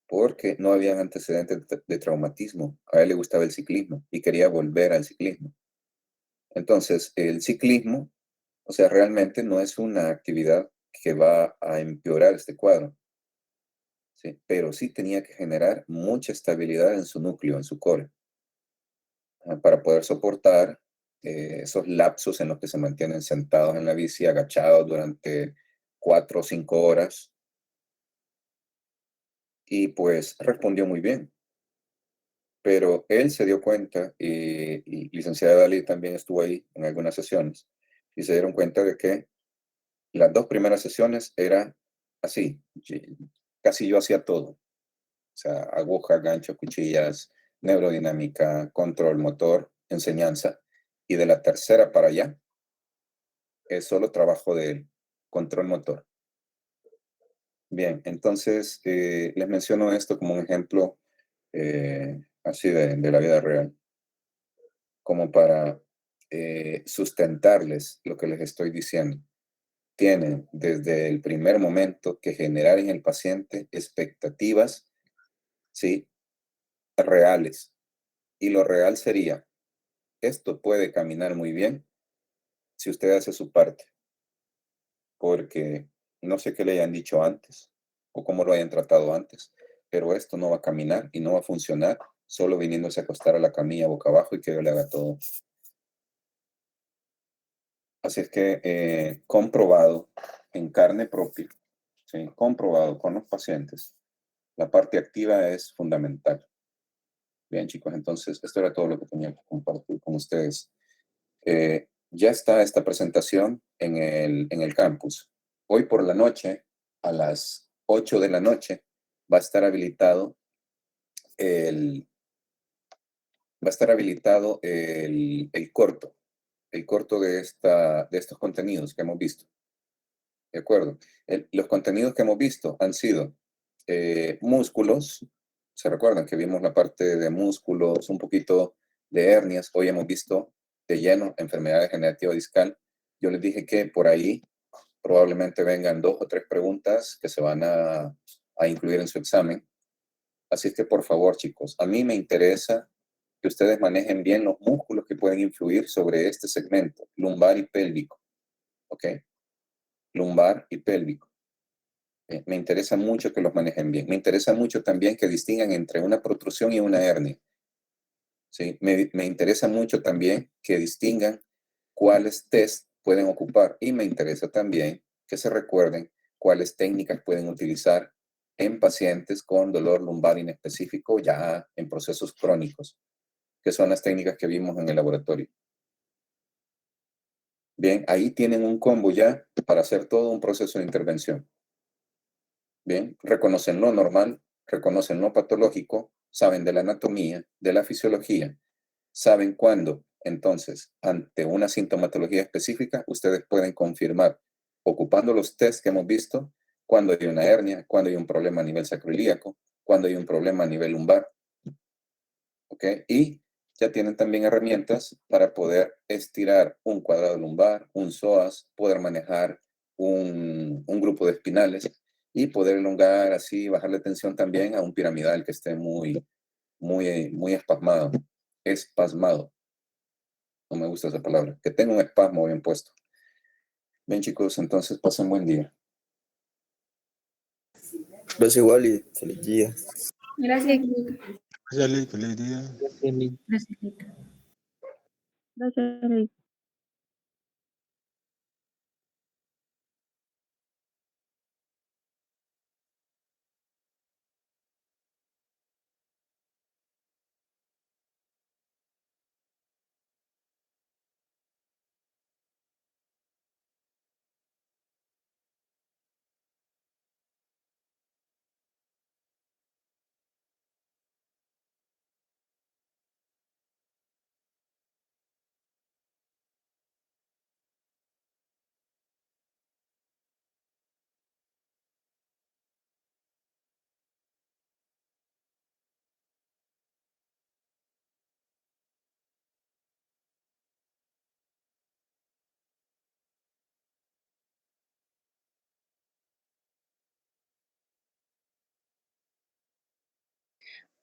porque no habían antecedentes de traumatismo. A él le gustaba el ciclismo y quería volver al ciclismo. Entonces, el ciclismo, o sea, realmente no es una actividad que va a empeorar este cuadro, ¿sí? Pero sí tenía que generar mucha estabilidad en su núcleo, en su core, para poder soportar esos lapsos en los que se mantienen sentados en la bici, agachados durante 4 o 5 horas. Y pues respondió muy bien. Pero él se dio cuenta, y licenciada Dalí también estuvo ahí en algunas sesiones, y se dieron cuenta de que las 2 primeras sesiones era así, casi yo hacía todo. O sea, aguja, gancho, cuchillas, neurodinámica, control motor, enseñanza. Y de la tercera para allá es solo trabajo de control motor. Bien, entonces les menciono esto como un ejemplo así de la vida real, como para sustentarles lo que les estoy diciendo. Tienen desde el primer momento que generar en el paciente expectativas, ¿sí? Reales. Y lo real sería, esto puede caminar muy bien si usted hace su parte, porque no sé qué le hayan dicho antes o cómo lo hayan tratado antes, pero esto no va a caminar y no va a funcionar solo viniéndose a acostar a la camilla boca abajo y que yo le haga todo. Así es que comprobado en carne propia, ¿sí? Comprobado con los pacientes, la parte activa es fundamental. Bien, chicos, entonces esto era todo lo que tenía que compartir con ustedes. Ya está esta presentación en el campus. Hoy por la noche, a las 8 de la noche, va a estar habilitado el, el corto de estos contenidos que hemos visto. ¿De acuerdo? Los contenidos que hemos visto han sido músculos. ¿Se recuerdan que vimos la parte de músculos, un poquito de hernias? Hoy hemos visto de lleno enfermedad degenerativa discal. Yo les dije que por ahí probablemente vengan 2 o 3 preguntas que se van a incluir en su examen. Así que por favor, chicos, a mí me interesa que ustedes manejen bien los músculos que pueden influir sobre este segmento, lumbar y pélvico. ¿Ok? Lumbar y pélvico. Me interesa mucho que los manejen bien. Me interesa mucho también que distingan entre una protrusión y una hernia. ¿Sí? Me interesa mucho también que distingan cuáles test pueden ocupar. Y me interesa también que se recuerden cuáles técnicas pueden utilizar en pacientes con dolor lumbar inespecífico ya en procesos crónicos, que son las técnicas que vimos en el laboratorio. Bien, ahí tienen un combo ya para hacer todo un proceso de intervención. Bien, reconocen lo normal, reconocen lo patológico, saben de la anatomía, de la fisiología, saben cuándo. Entonces, ante una sintomatología específica, ustedes pueden confirmar, ocupando los test que hemos visto, cuando hay una hernia, cuando hay un problema a nivel sacroiliaco, cuando hay un problema a nivel lumbar. ¿Ok? Y ya tienen también herramientas para poder estirar un cuadrado lumbar, un psoas, poder manejar un grupo de espinales y poder elongar así, bajarle tensión también a un piramidal que esté muy espasmado. Espasmado. No me gusta esa palabra. Que tenga un espasmo bien puesto. Bien, chicos, entonces pasen buen día. Gracias igual y feliz día. Gracias, Lick. Ya le feliz día. Gracias, Lick. Gracias.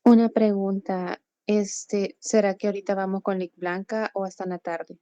Una pregunta, ¿será que ahorita vamos con Lick Blanca o hasta en la tarde?